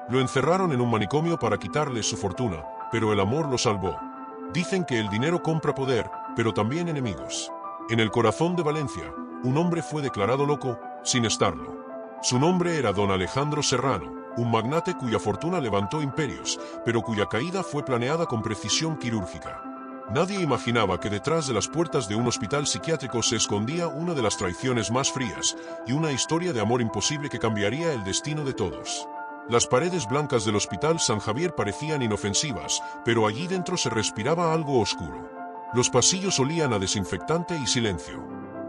Lo encerraron en un manicomio para quitarle su fortuna, pero el amor lo salvó. Dicen que el dinero compra poder, pero también enemigos. En el corazón de Valencia, un hombre fue declarado loco, sin estarlo. Su nombre era don Alejandro Serrano, un magnate cuya fortuna levantó imperios, pero cuya caída fue planeada con precisión quirúrgica. Nadie imaginaba que detrás de las puertas de un hospital psiquiátrico se escondía una de las traiciones más frías, y una historia de amor imposible que cambiaría el destino de todos. Las paredes blancas del Hospital San Javier parecían inofensivas, pero allí dentro se respiraba algo oscuro. Los pasillos olían a desinfectante y silencio.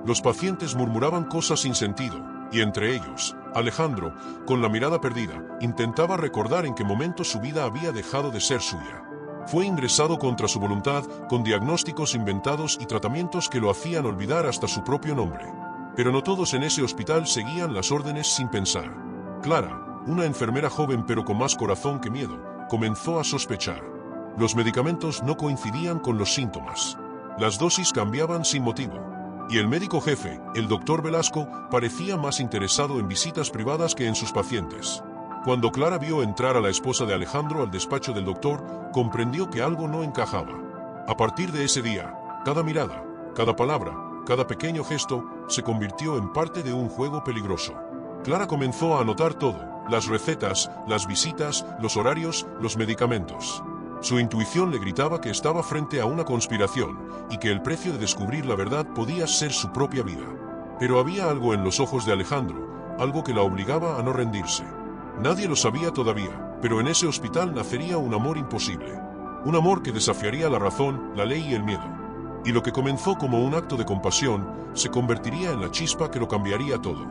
Los pacientes murmuraban cosas sin sentido, y entre ellos, Alejandro, con la mirada perdida, intentaba recordar en qué momento su vida había dejado de ser suya. Fue ingresado contra su voluntad, con diagnósticos inventados y tratamientos que lo hacían olvidar hasta su propio nombre. Pero no todos en ese hospital seguían las órdenes sin pensar. Clara, una enfermera joven pero con más corazón que miedo, comenzó a sospechar. Los medicamentos no coincidían con los síntomas. Las dosis cambiaban sin motivo. Y el médico jefe, el doctor Velasco, parecía más interesado en visitas privadas que en sus pacientes. Cuando Clara vio entrar a la esposa de Alejandro al despacho del doctor, comprendió que algo no encajaba. A partir de ese día, cada mirada, cada palabra, cada pequeño gesto, se convirtió en parte de un juego peligroso. Clara comenzó a anotar todo: las recetas, las visitas, los horarios, los medicamentos. Su intuición le gritaba que estaba frente a una conspiración, y que el precio de descubrir la verdad podía ser su propia vida. Pero había algo en los ojos de Alejandro, algo que la obligaba a no rendirse. Nadie lo sabía todavía, pero en ese hospital nacería un amor imposible. Un amor que desafiaría la razón, la ley y el miedo. Y lo que comenzó como un acto de compasión, se convertiría en la chispa que lo cambiaría todo.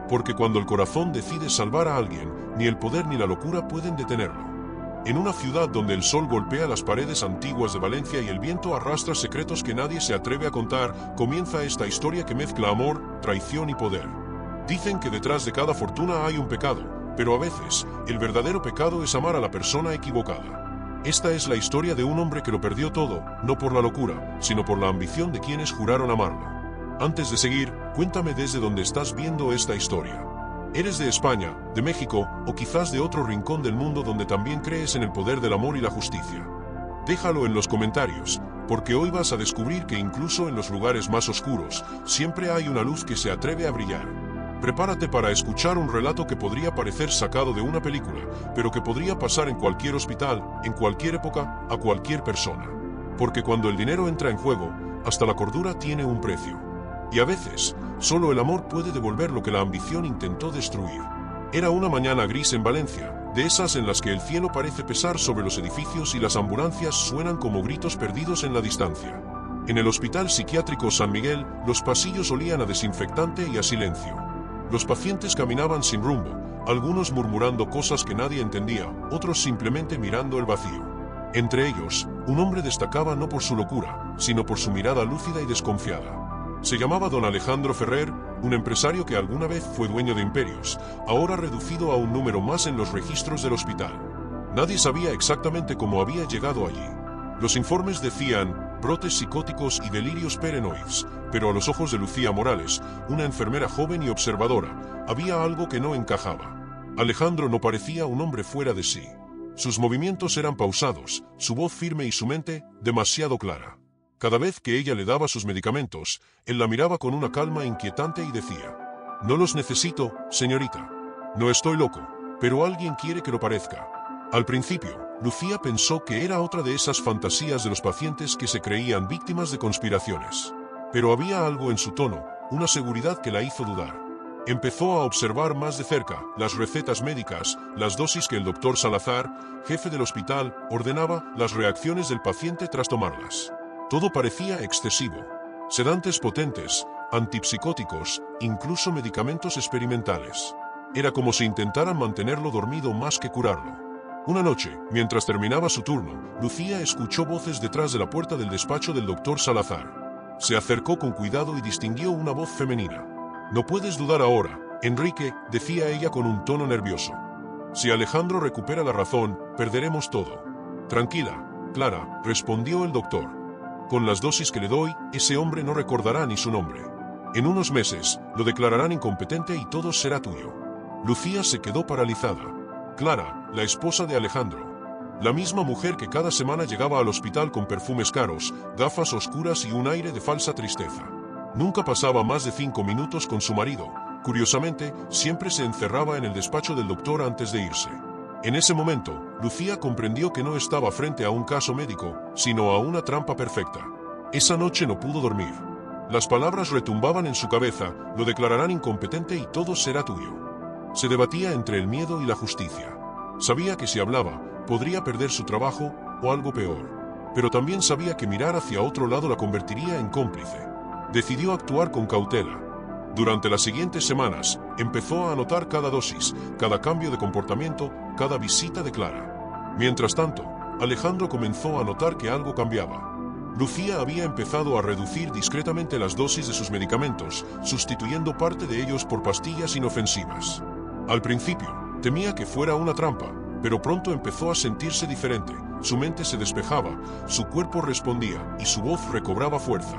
Porque cuando el corazón decide salvar a alguien, ni el poder ni la locura pueden detenerlo. En una ciudad donde el sol golpea las paredes antiguas de Valencia y el viento arrastra secretos que nadie se atreve a contar, comienza esta historia que mezcla amor, traición y poder. Dicen que detrás de cada fortuna hay un pecado, pero a veces, el verdadero pecado es amar a la persona equivocada. Esta es la historia de un hombre que lo perdió todo, no por la locura, sino por la ambición de quienes juraron amarlo. Antes de seguir, cuéntame desde dónde estás viendo esta historia. ¿Eres de España, de México, o quizás de otro rincón del mundo donde también crees en el poder del amor y la justicia? Déjalo en los comentarios, porque hoy vas a descubrir que incluso en los lugares más oscuros, siempre hay una luz que se atreve a brillar. Prepárate para escuchar un relato que podría parecer sacado de una película, pero que podría pasar en cualquier hospital, en cualquier época, a cualquier persona. Porque cuando el dinero entra en juego, hasta la cordura tiene un precio. Y a veces, solo el amor puede devolver lo que la ambición intentó destruir. Era una mañana gris en Valencia, de esas en las que el cielo parece pesar sobre los edificios y las ambulancias suenan como gritos perdidos en la distancia. En el Hospital Psiquiátrico San Miguel, los pasillos olían a desinfectante y a silencio. Los pacientes caminaban sin rumbo, algunos murmurando cosas que nadie entendía, otros simplemente mirando el vacío. Entre ellos, un hombre destacaba no por su locura, sino por su mirada lúcida y desconfiada. Se llamaba don Alejandro Ferrer, un empresario que alguna vez fue dueño de imperios, ahora reducido a un número más en los registros del hospital. Nadie sabía exactamente cómo había llegado allí. Los informes decían brotes psicóticos y delirios paranoides, pero a los ojos de Lucía Morales, una enfermera joven y observadora, había algo que no encajaba. Alejandro no parecía un hombre fuera de sí. Sus movimientos eran pausados, su voz firme y su mente demasiado clara. Cada vez que ella le daba sus medicamentos, él la miraba con una calma inquietante y decía: «No los necesito, señorita. No estoy loco, pero alguien quiere que lo parezca». Al principio, Lucía pensó que era otra de esas fantasías de los pacientes que se creían víctimas de conspiraciones. Pero había algo en su tono, una seguridad que la hizo dudar. Empezó a observar más de cerca las recetas médicas, las dosis que el doctor Salazar, jefe del hospital, ordenaba, las reacciones del paciente tras tomarlas. Todo parecía excesivo. Sedantes potentes, antipsicóticos, incluso medicamentos experimentales. Era como si intentaran mantenerlo dormido más que curarlo. Una noche, mientras terminaba su turno, Lucía escuchó voces detrás de la puerta del despacho del doctor Salazar. Se acercó con cuidado y distinguió una voz femenina. «No puedes dudar ahora, Enrique», decía ella con un tono nervioso. «Si Alejandro recupera la razón, perderemos todo». «Tranquila, Clara», respondió el doctor. «Con las dosis que le doy, ese hombre no recordará ni su nombre. En unos meses, lo declararán incompetente y todo será tuyo». Lucía se quedó paralizada. Clara, la esposa de Alejandro. La misma mujer que cada semana llegaba al hospital con perfumes caros, gafas oscuras y un aire de falsa tristeza. Nunca pasaba más de 5 minutos con su marido. Curiosamente, siempre se encerraba en el despacho del doctor antes de irse. En ese momento, Lucía comprendió que no estaba frente a un caso médico, sino a una trampa perfecta. Esa noche no pudo dormir. Las palabras retumbaban en su cabeza: lo declararán incompetente y todo será tuyo. Se debatía entre el miedo y la justicia. Sabía que si hablaba, podría perder su trabajo, o algo peor. Pero también sabía que mirar hacia otro lado la convertiría en cómplice. Decidió actuar con cautela. Durante las siguientes semanas, empezó a anotar cada dosis, cada cambio de comportamiento, cada visita de Clara. Mientras tanto, Alejandro comenzó a notar que algo cambiaba. Lucía había empezado a reducir discretamente las dosis de sus medicamentos, sustituyendo parte de ellos por pastillas inofensivas. Al principio, temía que fuera una trampa, pero pronto empezó a sentirse diferente. Su mente se despejaba, su cuerpo respondía y su voz recobraba fuerza.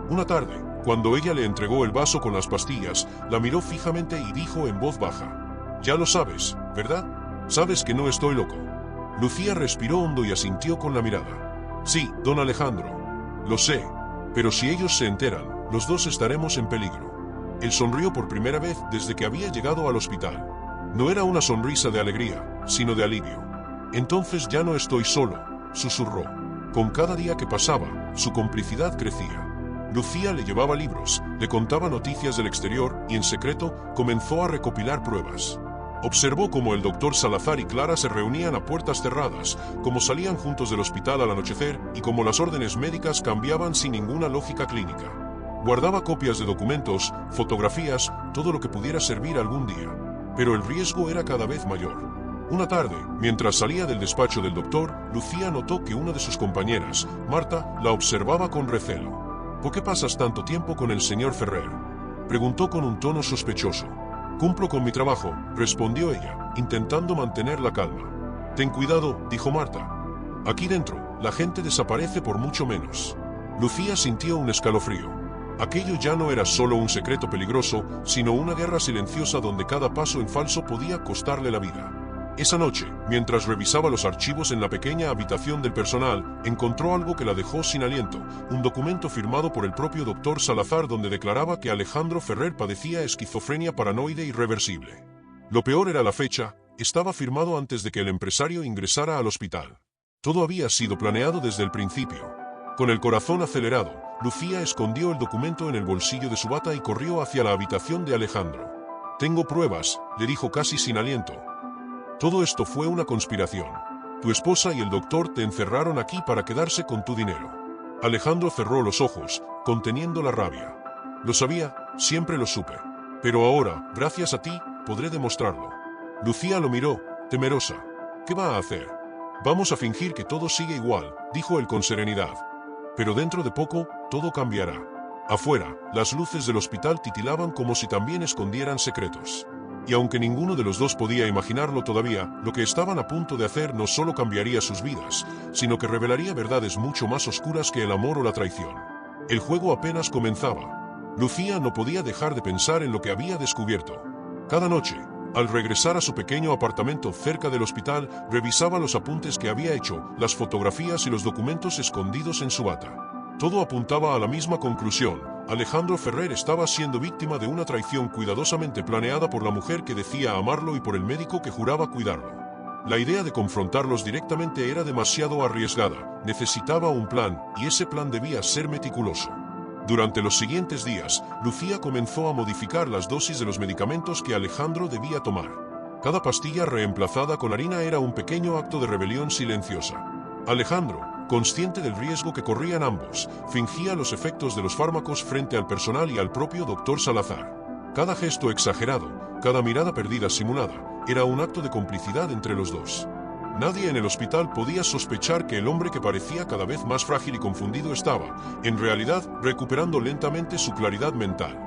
Una tarde, cuando ella le entregó el vaso con las pastillas, la miró fijamente y dijo en voz baja: «Ya lo sabes, ¿verdad? Sabes que no estoy loco». Lucía respiró hondo y asintió con la mirada. «Sí, don Alejandro. Lo sé, pero si ellos se enteran, los dos estaremos en peligro». Él sonrió por primera vez desde que había llegado al hospital. No era una sonrisa de alegría, sino de alivio. «Entonces ya no estoy solo», susurró. Con cada día que pasaba, su complicidad crecía. Lucía le llevaba libros, le contaba noticias del exterior y en secreto comenzó a recopilar pruebas. Observó cómo el doctor Salazar y Clara se reunían a puertas cerradas, cómo salían juntos del hospital al anochecer y cómo las órdenes médicas cambiaban sin ninguna lógica clínica. Guardaba copias de documentos, fotografías, todo lo que pudiera servir algún día. Pero el riesgo era cada vez mayor. Una tarde, mientras salía del despacho del doctor, Lucía notó que una de sus compañeras, Marta, la observaba con recelo. «¿Por qué pasas tanto tiempo con el señor Ferrer?», preguntó con un tono sospechoso. «Cumplo con mi trabajo», respondió ella, intentando mantener la calma. «Ten cuidado», dijo Marta. «Aquí dentro, la gente desaparece por mucho menos». Lucía sintió un escalofrío. Aquello ya no era solo un secreto peligroso, sino una guerra silenciosa donde cada paso en falso podía costarle la vida. Esa noche, mientras revisaba los archivos en la pequeña habitación del personal, encontró algo que la dejó sin aliento: un documento firmado por el propio doctor Salazar donde declaraba que Alejandro Ferrer padecía esquizofrenia paranoide irreversible. Lo peor era la fecha: estaba firmado antes de que el empresario ingresara al hospital. Todo había sido planeado desde el principio. Con el corazón acelerado, Lucía escondió el documento en el bolsillo de su bata y corrió hacia la habitación de Alejandro. «Tengo pruebas», le dijo casi sin aliento. «Todo esto fue una conspiración. Tu esposa y el doctor te encerraron aquí para quedarse con tu dinero». Alejandro cerró los ojos, conteniendo la rabia. «Lo sabía, siempre lo supe. Pero ahora, gracias a ti, podré demostrarlo». Lucía lo miró, temerosa. «¿Qué va a hacer?». «Vamos a fingir que todo sigue igual», dijo él con serenidad. «Pero dentro de poco, todo cambiará». Afuera, las luces del hospital titilaban como si también escondieran secretos. Y aunque ninguno de los dos podía imaginarlo todavía, lo que estaban a punto de hacer no solo cambiaría sus vidas, sino que revelaría verdades mucho más oscuras que el amor o la traición. El juego apenas comenzaba. Lucía no podía dejar de pensar en lo que había descubierto. Cada noche, al regresar a su pequeño apartamento cerca del hospital, revisaba los apuntes que había hecho, las fotografías y los documentos escondidos en su bata. Todo apuntaba a la misma conclusión: Alejandro Ferrer estaba siendo víctima de una traición cuidadosamente planeada por la mujer que decía amarlo y por el médico que juraba cuidarlo. La idea de confrontarlos directamente era demasiado arriesgada, necesitaba un plan, y ese plan debía ser meticuloso. Durante los siguientes días, Lucía comenzó a modificar las dosis de los medicamentos que Alejandro debía tomar. Cada pastilla reemplazada con harina era un pequeño acto de rebelión silenciosa. Alejandro, consciente del riesgo que corrían ambos, fingía los efectos de los fármacos frente al personal y al propio doctor Salazar. Cada gesto exagerado, cada mirada perdida simulada, era un acto de complicidad entre los dos. Nadie en el hospital podía sospechar que el hombre que parecía cada vez más frágil y confundido estaba, en realidad, recuperando lentamente su claridad mental.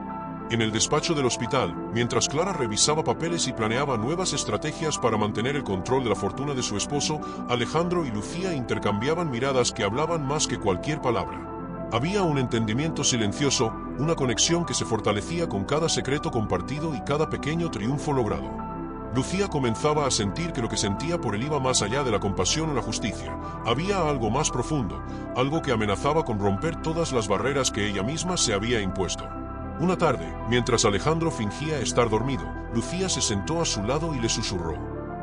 En el despacho del hospital, mientras Clara revisaba papeles y planeaba nuevas estrategias para mantener el control de la fortuna de su esposo, Alejandro y Lucía intercambiaban miradas que hablaban más que cualquier palabra. Había un entendimiento silencioso, una conexión que se fortalecía con cada secreto compartido y cada pequeño triunfo logrado. Lucía comenzaba a sentir que lo que sentía por él iba más allá de la compasión o la justicia. Había algo más profundo, algo que amenazaba con romper todas las barreras que ella misma se había impuesto. Una tarde, mientras Alejandro fingía estar dormido, Lucía se sentó a su lado y le susurró: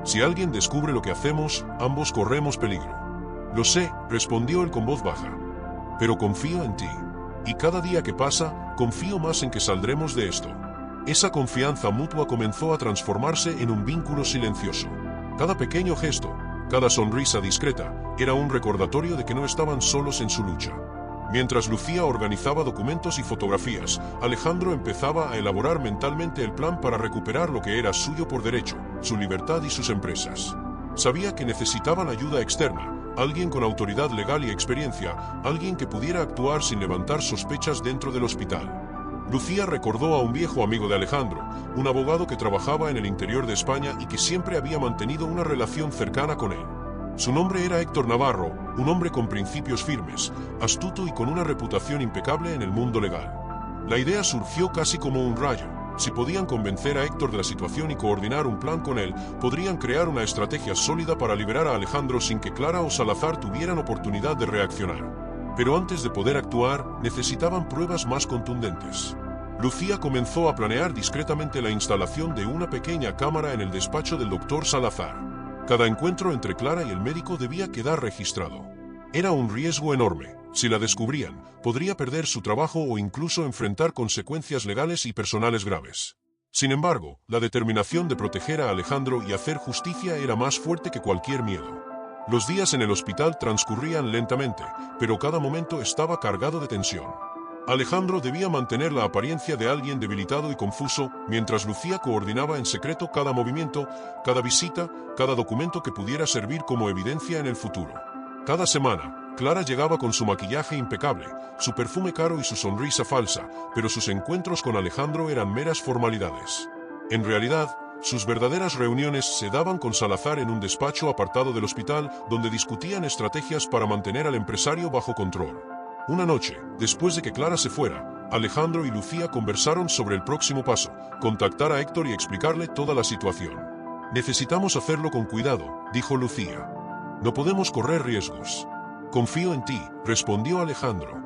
«Si alguien descubre lo que hacemos, ambos corremos peligro». «Lo sé», respondió él con voz baja, «pero confío en ti. Y cada día que pasa, confío más en que saldremos de esto». Esa confianza mutua comenzó a transformarse en un vínculo silencioso. Cada pequeño gesto, cada sonrisa discreta, era un recordatorio de que no estaban solos en su lucha. Mientras Lucía organizaba documentos y fotografías, Alejandro empezaba a elaborar mentalmente el plan para recuperar lo que era suyo por derecho, su libertad y sus empresas. Sabía que necesitaban ayuda externa, alguien con autoridad legal y experiencia, alguien que pudiera actuar sin levantar sospechas dentro del hospital. Lucía recordó a un viejo amigo de Alejandro, un abogado que trabajaba en el interior de España y que siempre había mantenido una relación cercana con él. Su nombre era Héctor Navarro, un hombre con principios firmes, astuto y con una reputación impecable en el mundo legal. La idea surgió casi como un rayo. Si podían convencer a Héctor de la situación y coordinar un plan con él, podrían crear una estrategia sólida para liberar a Alejandro sin que Clara o Salazar tuvieran oportunidad de reaccionar. Pero antes de poder actuar, necesitaban pruebas más contundentes. Lucía comenzó a planear discretamente la instalación de una pequeña cámara en el despacho del doctor Salazar. Cada encuentro entre Clara y el médico debía quedar registrado. Era un riesgo enorme. Si la descubrían, podría perder su trabajo o incluso enfrentar consecuencias legales y personales graves. Sin embargo, la determinación de proteger a Alejandro y hacer justicia era más fuerte que cualquier miedo. Los días en el hospital transcurrían lentamente, pero cada momento estaba cargado de tensión. Alejandro debía mantener la apariencia de alguien debilitado y confuso, mientras Lucía coordinaba en secreto cada movimiento, cada visita, cada documento que pudiera servir como evidencia en el futuro. Cada semana, Clara llegaba con su maquillaje impecable, su perfume caro y su sonrisa falsa, pero sus encuentros con Alejandro eran meras formalidades. En realidad, sus verdaderas reuniones se daban con Salazar en un despacho apartado del hospital, donde discutían estrategias para mantener al empresario bajo control. Una noche, después de que Clara se fuera, Alejandro y Lucía conversaron sobre el próximo paso: contactar a Héctor y explicarle toda la situación. «Necesitamos hacerlo con cuidado», dijo Lucía. «No podemos correr riesgos». «Confío en ti», respondió Alejandro.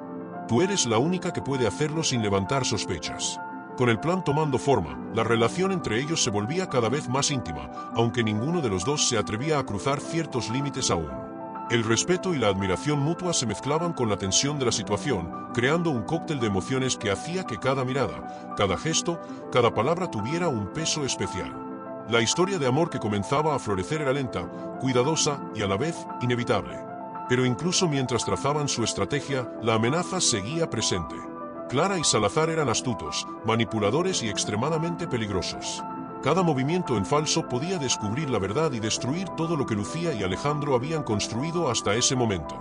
«Tú eres la única que puede hacerlo sin levantar sospechas». Con el plan tomando forma, la relación entre ellos se volvía cada vez más íntima, aunque ninguno de los dos se atrevía a cruzar ciertos límites aún. El respeto y la admiración mutua se mezclaban con la tensión de la situación, creando un cóctel de emociones que hacía que cada mirada, cada gesto, cada palabra tuviera un peso especial. La historia de amor que comenzaba a florecer era lenta, cuidadosa y a la vez inevitable. Pero incluso mientras trazaban su estrategia, la amenaza seguía presente. Clara y Salazar eran astutos, manipuladores y extremadamente peligrosos. Cada movimiento en falso podía descubrir la verdad y destruir todo lo que Lucía y Alejandro habían construido hasta ese momento.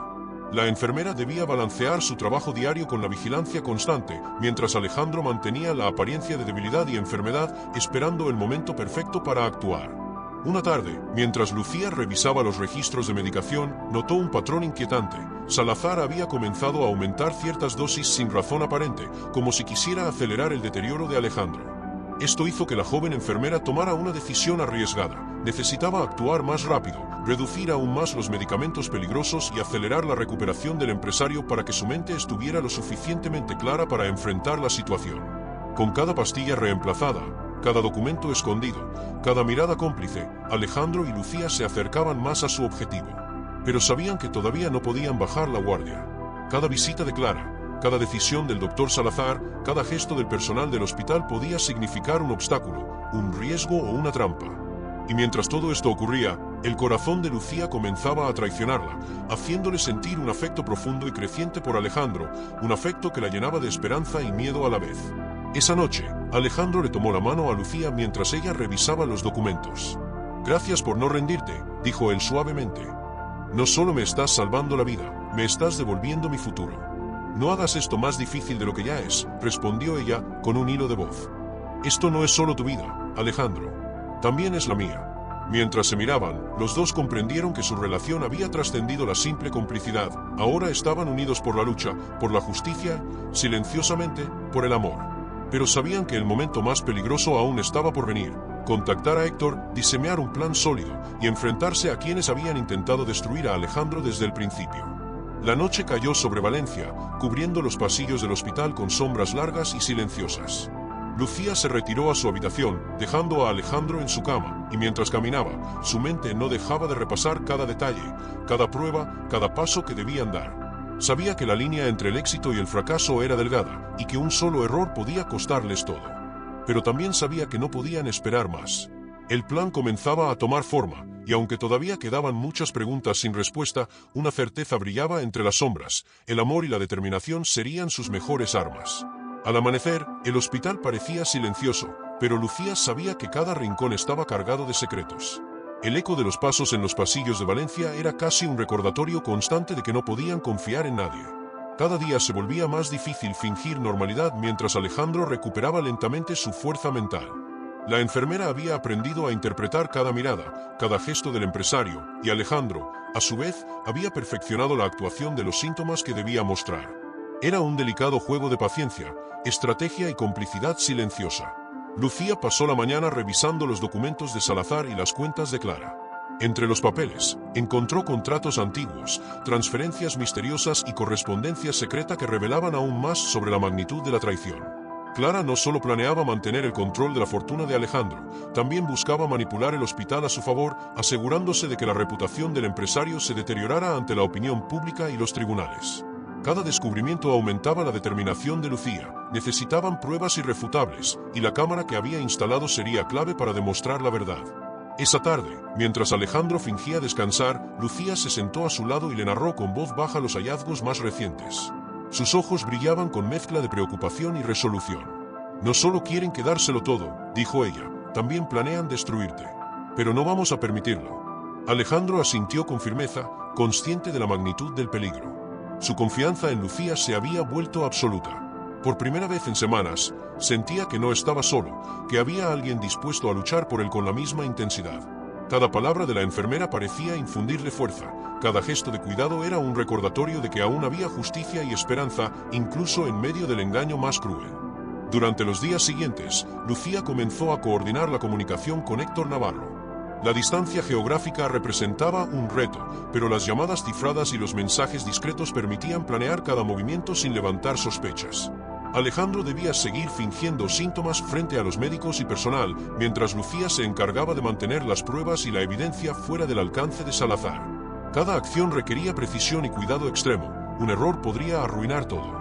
La enfermera debía balancear su trabajo diario con la vigilancia constante, mientras Alejandro mantenía la apariencia de debilidad y enfermedad, esperando el momento perfecto para actuar. Una tarde, mientras Lucía revisaba los registros de medicación, notó un patrón inquietante. Salazar había comenzado a aumentar ciertas dosis sin razón aparente, como si quisiera acelerar el deterioro de Alejandro. Esto hizo que la joven enfermera tomara una decisión arriesgada. Necesitaba actuar más rápido, reducir aún más los medicamentos peligrosos y acelerar la recuperación del empresario para que su mente estuviera lo suficientemente clara para enfrentar la situación. Con cada pastilla reemplazada, cada documento escondido, cada mirada cómplice, Alejandro y Lucía se acercaban más a su objetivo. Pero sabían que todavía no podían bajar la guardia. Cada visita de Clara, cada decisión del doctor Salazar, cada gesto del personal del hospital podía significar un obstáculo, un riesgo o una trampa. Y mientras todo esto ocurría, el corazón de Lucía comenzaba a traicionarla, haciéndole sentir un afecto profundo y creciente por Alejandro, un afecto que la llenaba de esperanza y miedo a la vez. Esa noche, Alejandro le tomó la mano a Lucía mientras ella revisaba los documentos. «Gracias por no rendirte», dijo él suavemente. «No solo me estás salvando la vida, me estás devolviendo mi futuro». «No hagas esto más difícil de lo que ya es», respondió ella, con un hilo de voz. «Esto no es solo tu vida, Alejandro. También es la mía». Mientras se miraban, los dos comprendieron que su relación había trascendido la simple complicidad. Ahora estaban unidos por la lucha, por la justicia, silenciosamente, por el amor. Pero sabían que el momento más peligroso aún estaba por venir. contactar a Héctor, diseñar un plan sólido y enfrentarse a quienes habían intentado destruir a Alejandro desde el principio. La noche cayó sobre Valencia, cubriendo los pasillos del hospital con sombras largas y silenciosas. Lucía se retiró a su habitación, dejando a Alejandro en su cama, y mientras caminaba, su mente no dejaba de repasar cada detalle, cada prueba, cada paso que debían dar. Sabía que la línea entre el éxito y el fracaso era delgada, y que un solo error podía costarles todo. Pero también sabía que no podían esperar más. El plan comenzaba a tomar forma, y aunque todavía quedaban muchas preguntas sin respuesta, una certeza brillaba entre las sombras: el amor y la determinación serían sus mejores armas. Al amanecer, el hospital parecía silencioso, pero Lucía sabía que cada rincón estaba cargado de secretos. El eco de los pasos en los pasillos de Valencia era casi un recordatorio constante de que no podían confiar en nadie. Cada día se volvía más difícil fingir normalidad mientras Alejandro recuperaba lentamente su fuerza mental. La enfermera había aprendido a interpretar cada mirada, cada gesto del empresario, y Alejandro, a su vez, había perfeccionado la actuación de los síntomas que debía mostrar. Era un delicado juego de paciencia, estrategia y complicidad silenciosa. Lucía pasó la mañana revisando los documentos de Salazar y las cuentas de Clara. Entre los papeles, encontró contratos antiguos, transferencias misteriosas y correspondencia secreta que revelaban aún más sobre la magnitud de la traición. Clara no solo planeaba mantener el control de la fortuna de Alejandro, también buscaba manipular el hospital a su favor, asegurándose de que la reputación del empresario se deteriorara ante la opinión pública y los tribunales. Cada descubrimiento aumentaba la determinación de Lucía. Necesitaban pruebas irrefutables, y la cámara que había instalado sería clave para demostrar la verdad. Esa tarde, mientras Alejandro fingía descansar, Lucía se sentó a su lado y le narró con voz baja los hallazgos más recientes. Sus ojos brillaban con mezcla de preocupación y resolución. No solo quieren quedárselo todo, dijo ella, también planean destruirte. Pero no vamos a permitirlo. Alejandro asintió con firmeza, consciente de la magnitud del peligro. Su confianza en Lucía se había vuelto absoluta. Por primera vez en semanas, sentía que no estaba solo, que había alguien dispuesto a luchar por él con la misma intensidad. Cada palabra de la enfermera parecía infundirle fuerza, cada gesto de cuidado era un recordatorio de que aún había justicia y esperanza, incluso en medio del engaño más cruel. Durante los días siguientes, Lucía comenzó a coordinar la comunicación con Héctor Navarro. La distancia geográfica representaba un reto, pero las llamadas cifradas y los mensajes discretos permitían planear cada movimiento sin levantar sospechas. Alejandro debía seguir fingiendo síntomas frente a los médicos y personal, mientras Lucía se encargaba de mantener las pruebas y la evidencia fuera del alcance de Salazar. Cada acción requería precisión y cuidado extremo, un error podría arruinar todo.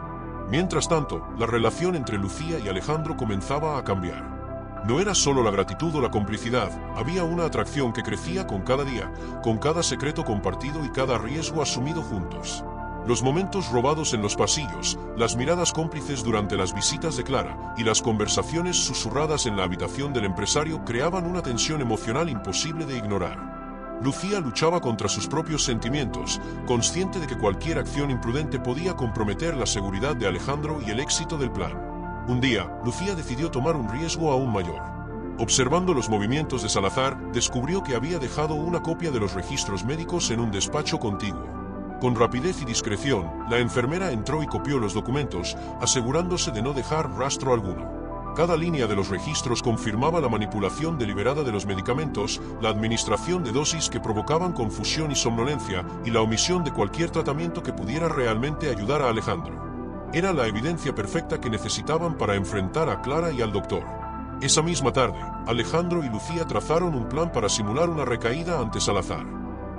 Mientras tanto, la relación entre Lucía y Alejandro comenzaba a cambiar. No era solo la gratitud o la complicidad, había una atracción que crecía con cada día, con cada secreto compartido y cada riesgo asumido juntos. Los momentos robados en los pasillos, las miradas cómplices durante las visitas de Clara y las conversaciones susurradas en la habitación del empresario creaban una tensión emocional imposible de ignorar. Lucía luchaba contra sus propios sentimientos, consciente de que cualquier acción imprudente podía comprometer la seguridad de Alejandro y el éxito del plan. Un día, Lucía decidió tomar un riesgo aún mayor. Observando los movimientos de Salazar, descubrió que había dejado una copia de los registros médicos en un despacho contiguo. Con rapidez y discreción, la enfermera entró y copió los documentos, asegurándose de no dejar rastro alguno. Cada línea de los registros confirmaba la manipulación deliberada de los medicamentos, la administración de dosis que provocaban confusión y somnolencia, y la omisión de cualquier tratamiento que pudiera realmente ayudar a Alejandro. Era la evidencia perfecta que necesitaban para enfrentar a Clara y al doctor. Esa misma tarde, Alejandro y Lucía trazaron un plan para simular una recaída ante Salazar.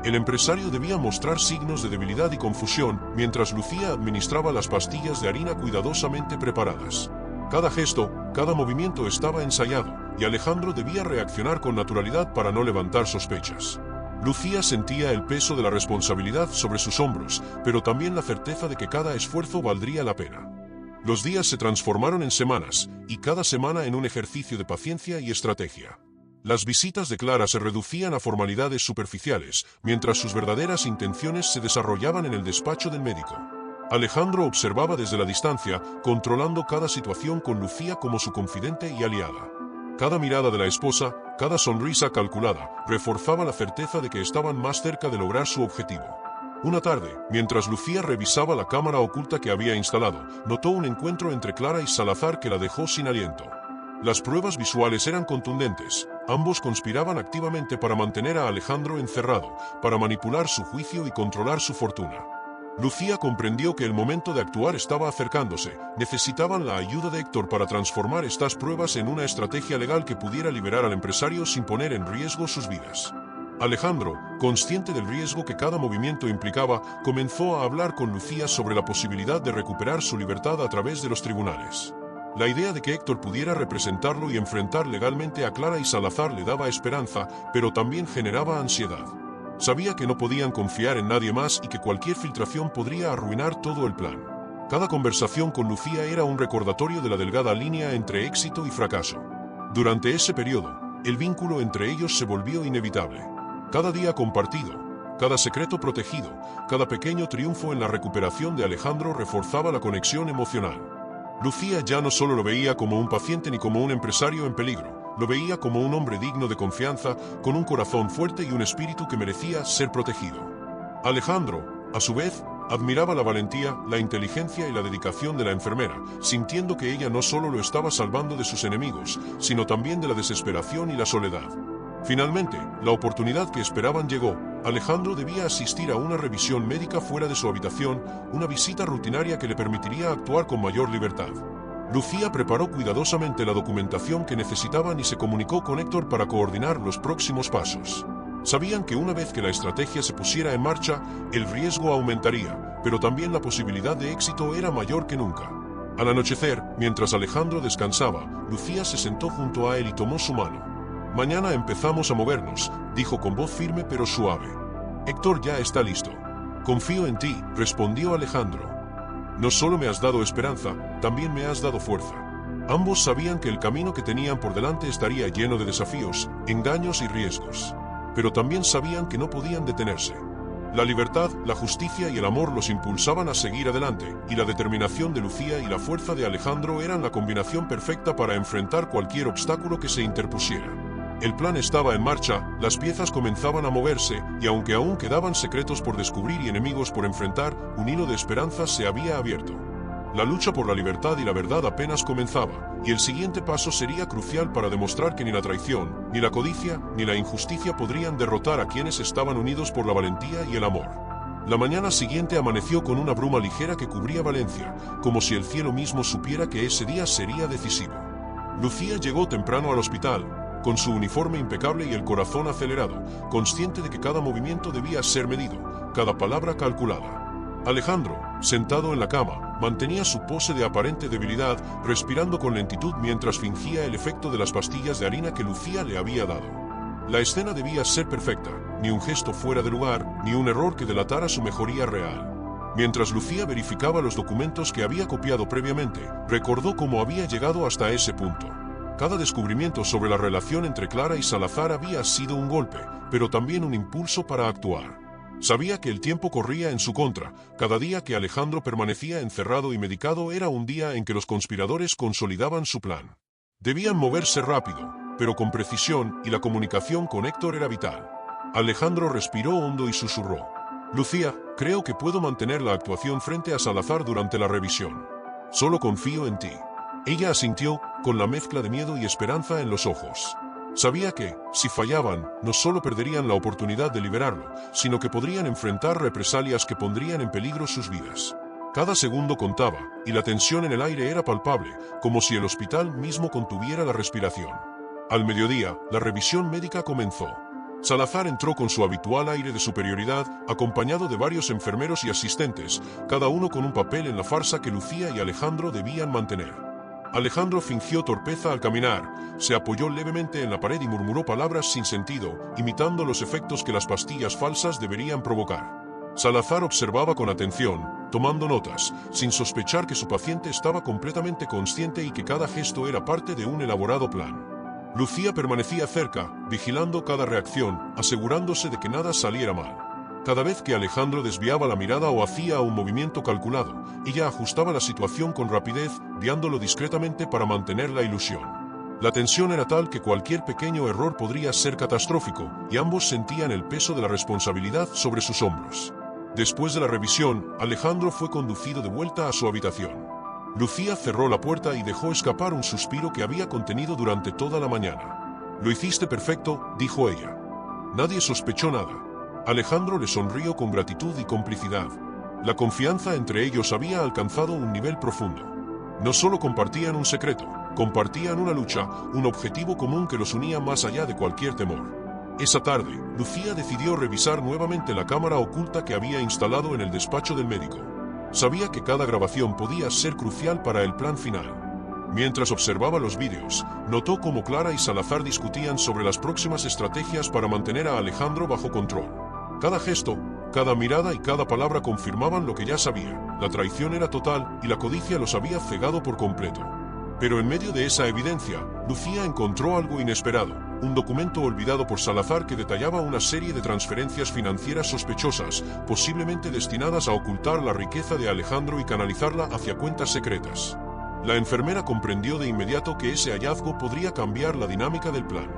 El empresario debía mostrar signos de debilidad y confusión, mientras Lucía administraba las pastillas de harina cuidadosamente preparadas. Cada gesto, cada movimiento estaba ensayado, y Alejandro debía reaccionar con naturalidad para no levantar sospechas. Lucía sentía el peso de la responsabilidad sobre sus hombros, pero también la certeza de que cada esfuerzo valdría la pena. Los días se transformaron en semanas, y cada semana en un ejercicio de paciencia y estrategia. Las visitas de Clara se reducían a formalidades superficiales, mientras sus verdaderas intenciones se desarrollaban en el despacho del médico. Alejandro observaba desde la distancia, controlando cada situación con Lucía como su confidente y aliada. Cada mirada de la esposa, cada sonrisa calculada, reforzaba la certeza de que estaban más cerca de lograr su objetivo. Una tarde, mientras Lucía revisaba la cámara oculta que había instalado, notó un encuentro entre Clara y Salazar que la dejó sin aliento. Las pruebas visuales eran contundentes. Ambos conspiraban activamente para mantener a Alejandro encerrado, para manipular su juicio y controlar su fortuna. Lucía comprendió que el momento de actuar estaba acercándose. Necesitaban la ayuda de Héctor para transformar estas pruebas en una estrategia legal que pudiera liberar al empresario sin poner en riesgo sus vidas. Alejandro, consciente del riesgo que cada movimiento implicaba, comenzó a hablar con Lucía sobre la posibilidad de recuperar su libertad a través de los tribunales. La idea de que Héctor pudiera representarlo y enfrentar legalmente a Clara y Salazar le daba esperanza, pero también generaba ansiedad. Sabía que no podían confiar en nadie más y que cualquier filtración podría arruinar todo el plan. Cada conversación con Lucía era un recordatorio de la delgada línea entre éxito y fracaso. Durante ese periodo, el vínculo entre ellos se volvió inevitable. Cada día compartido, cada secreto protegido, cada pequeño triunfo en la recuperación de Alejandro reforzaba la conexión emocional. Lucía ya no solo lo veía como un paciente ni como un empresario en peligro, lo veía como un hombre digno de confianza, con un corazón fuerte y un espíritu que merecía ser protegido. Alejandro, a su vez, admiraba la valentía, la inteligencia y la dedicación de la enfermera, sintiendo que ella no solo lo estaba salvando de sus enemigos, sino también de la desesperación y la soledad. Finalmente, la oportunidad que esperaban llegó. Alejandro debía asistir a una revisión médica fuera de su habitación, una visita rutinaria que le permitiría actuar con mayor libertad. Lucía preparó cuidadosamente la documentación que necesitaban y se comunicó con Héctor para coordinar los próximos pasos. Sabían que una vez que la estrategia se pusiera en marcha, el riesgo aumentaría, pero también la posibilidad de éxito era mayor que nunca. Al anochecer, mientras Alejandro descansaba, Lucía se sentó junto a él y tomó su mano. «Mañana empezamos a movernos», dijo con voz firme pero suave. «Héctor ya está listo». «Confío en ti», respondió Alejandro. «No solo me has dado esperanza, también me has dado fuerza». Ambos sabían que el camino que tenían por delante estaría lleno de desafíos, engaños y riesgos. Pero también sabían que no podían detenerse. La libertad, la justicia y el amor los impulsaban a seguir adelante, y la determinación de Lucía y la fuerza de Alejandro eran la combinación perfecta para enfrentar cualquier obstáculo que se interpusiera. El plan estaba en marcha, las piezas comenzaban a moverse, y aunque aún quedaban secretos por descubrir y enemigos por enfrentar, un hilo de esperanza se había abierto. La lucha por la libertad y la verdad apenas comenzaba, y el siguiente paso sería crucial para demostrar que ni la traición, ni la codicia, ni la injusticia podrían derrotar a quienes estaban unidos por la valentía y el amor. La mañana siguiente amaneció con una bruma ligera que cubría Valencia, como si el cielo mismo supiera que ese día sería decisivo. Lucía llegó temprano al hospital, con su uniforme impecable y el corazón acelerado, consciente de que cada movimiento debía ser medido, cada palabra calculada. Alejandro, sentado en la cama, mantenía su pose de aparente debilidad, respirando con lentitud mientras fingía el efecto de las pastillas de harina que Lucía le había dado. La escena debía ser perfecta, ni un gesto fuera de lugar, ni un error que delatara su mejoría real. Mientras Lucía verificaba los documentos que había copiado previamente, recordó cómo había llegado hasta ese punto. Cada descubrimiento sobre la relación entre Clara y Salazar había sido un golpe, pero también un impulso para actuar. Sabía que el tiempo corría en su contra. Cada día que Alejandro permanecía encerrado y medicado era un día en que los conspiradores consolidaban su plan. Debían moverse rápido, pero con precisión, y la comunicación con Héctor era vital. Alejandro respiró hondo y susurró: «Lucía, creo que puedo mantener la actuación frente a Salazar durante la revisión. Solo confío en ti». Ella asintió, con la mezcla de miedo y esperanza en los ojos. Sabía que, si fallaban, no solo perderían la oportunidad de liberarlo, sino que podrían enfrentar represalias que pondrían en peligro sus vidas. Cada segundo contaba, y la tensión en el aire era palpable, como si el hospital mismo contuviera la respiración. Al mediodía, la revisión médica comenzó. Salazar entró con su habitual aire de superioridad, acompañado de varios enfermeros y asistentes, cada uno con un papel en la farsa que Lucía y Alejandro debían mantener. Alejandro fingió torpeza al caminar, se apoyó levemente en la pared y murmuró palabras sin sentido, imitando los efectos que las pastillas falsas deberían provocar. Salazar observaba con atención, tomando notas, sin sospechar que su paciente estaba completamente consciente y que cada gesto era parte de un elaborado plan. Lucía permanecía cerca, vigilando cada reacción, asegurándose de que nada saliera mal. Cada vez que Alejandro desviaba la mirada o hacía un movimiento calculado, ella ajustaba la situación con rapidez, guiándolo discretamente para mantener la ilusión. La tensión era tal que cualquier pequeño error podría ser catastrófico, y ambos sentían el peso de la responsabilidad sobre sus hombros. Después de la revisión, Alejandro fue conducido de vuelta a su habitación. Lucía cerró la puerta y dejó escapar un suspiro que había contenido durante toda la mañana. «Lo hiciste perfecto», dijo ella. Nadie sospechó nada. Alejandro le sonrió con gratitud y complicidad. La confianza entre ellos había alcanzado un nivel profundo. No solo compartían un secreto, compartían una lucha, un objetivo común que los unía más allá de cualquier temor. Esa tarde, Lucía decidió revisar nuevamente la cámara oculta que había instalado en el despacho del médico. Sabía que cada grabación podía ser crucial para el plan final. Mientras observaba los vídeos, notó cómo Clara y Salazar discutían sobre las próximas estrategias para mantener a Alejandro bajo control. Cada gesto, cada mirada y cada palabra confirmaban lo que ya sabía. La traición era total y la codicia los había cegado por completo. Pero en medio de esa evidencia, Lucía encontró algo inesperado, un documento olvidado por Salazar que detallaba una serie de transferencias financieras sospechosas, posiblemente destinadas a ocultar la riqueza de Alejandro y canalizarla hacia cuentas secretas. La enfermera comprendió de inmediato que ese hallazgo podría cambiar la dinámica del plan.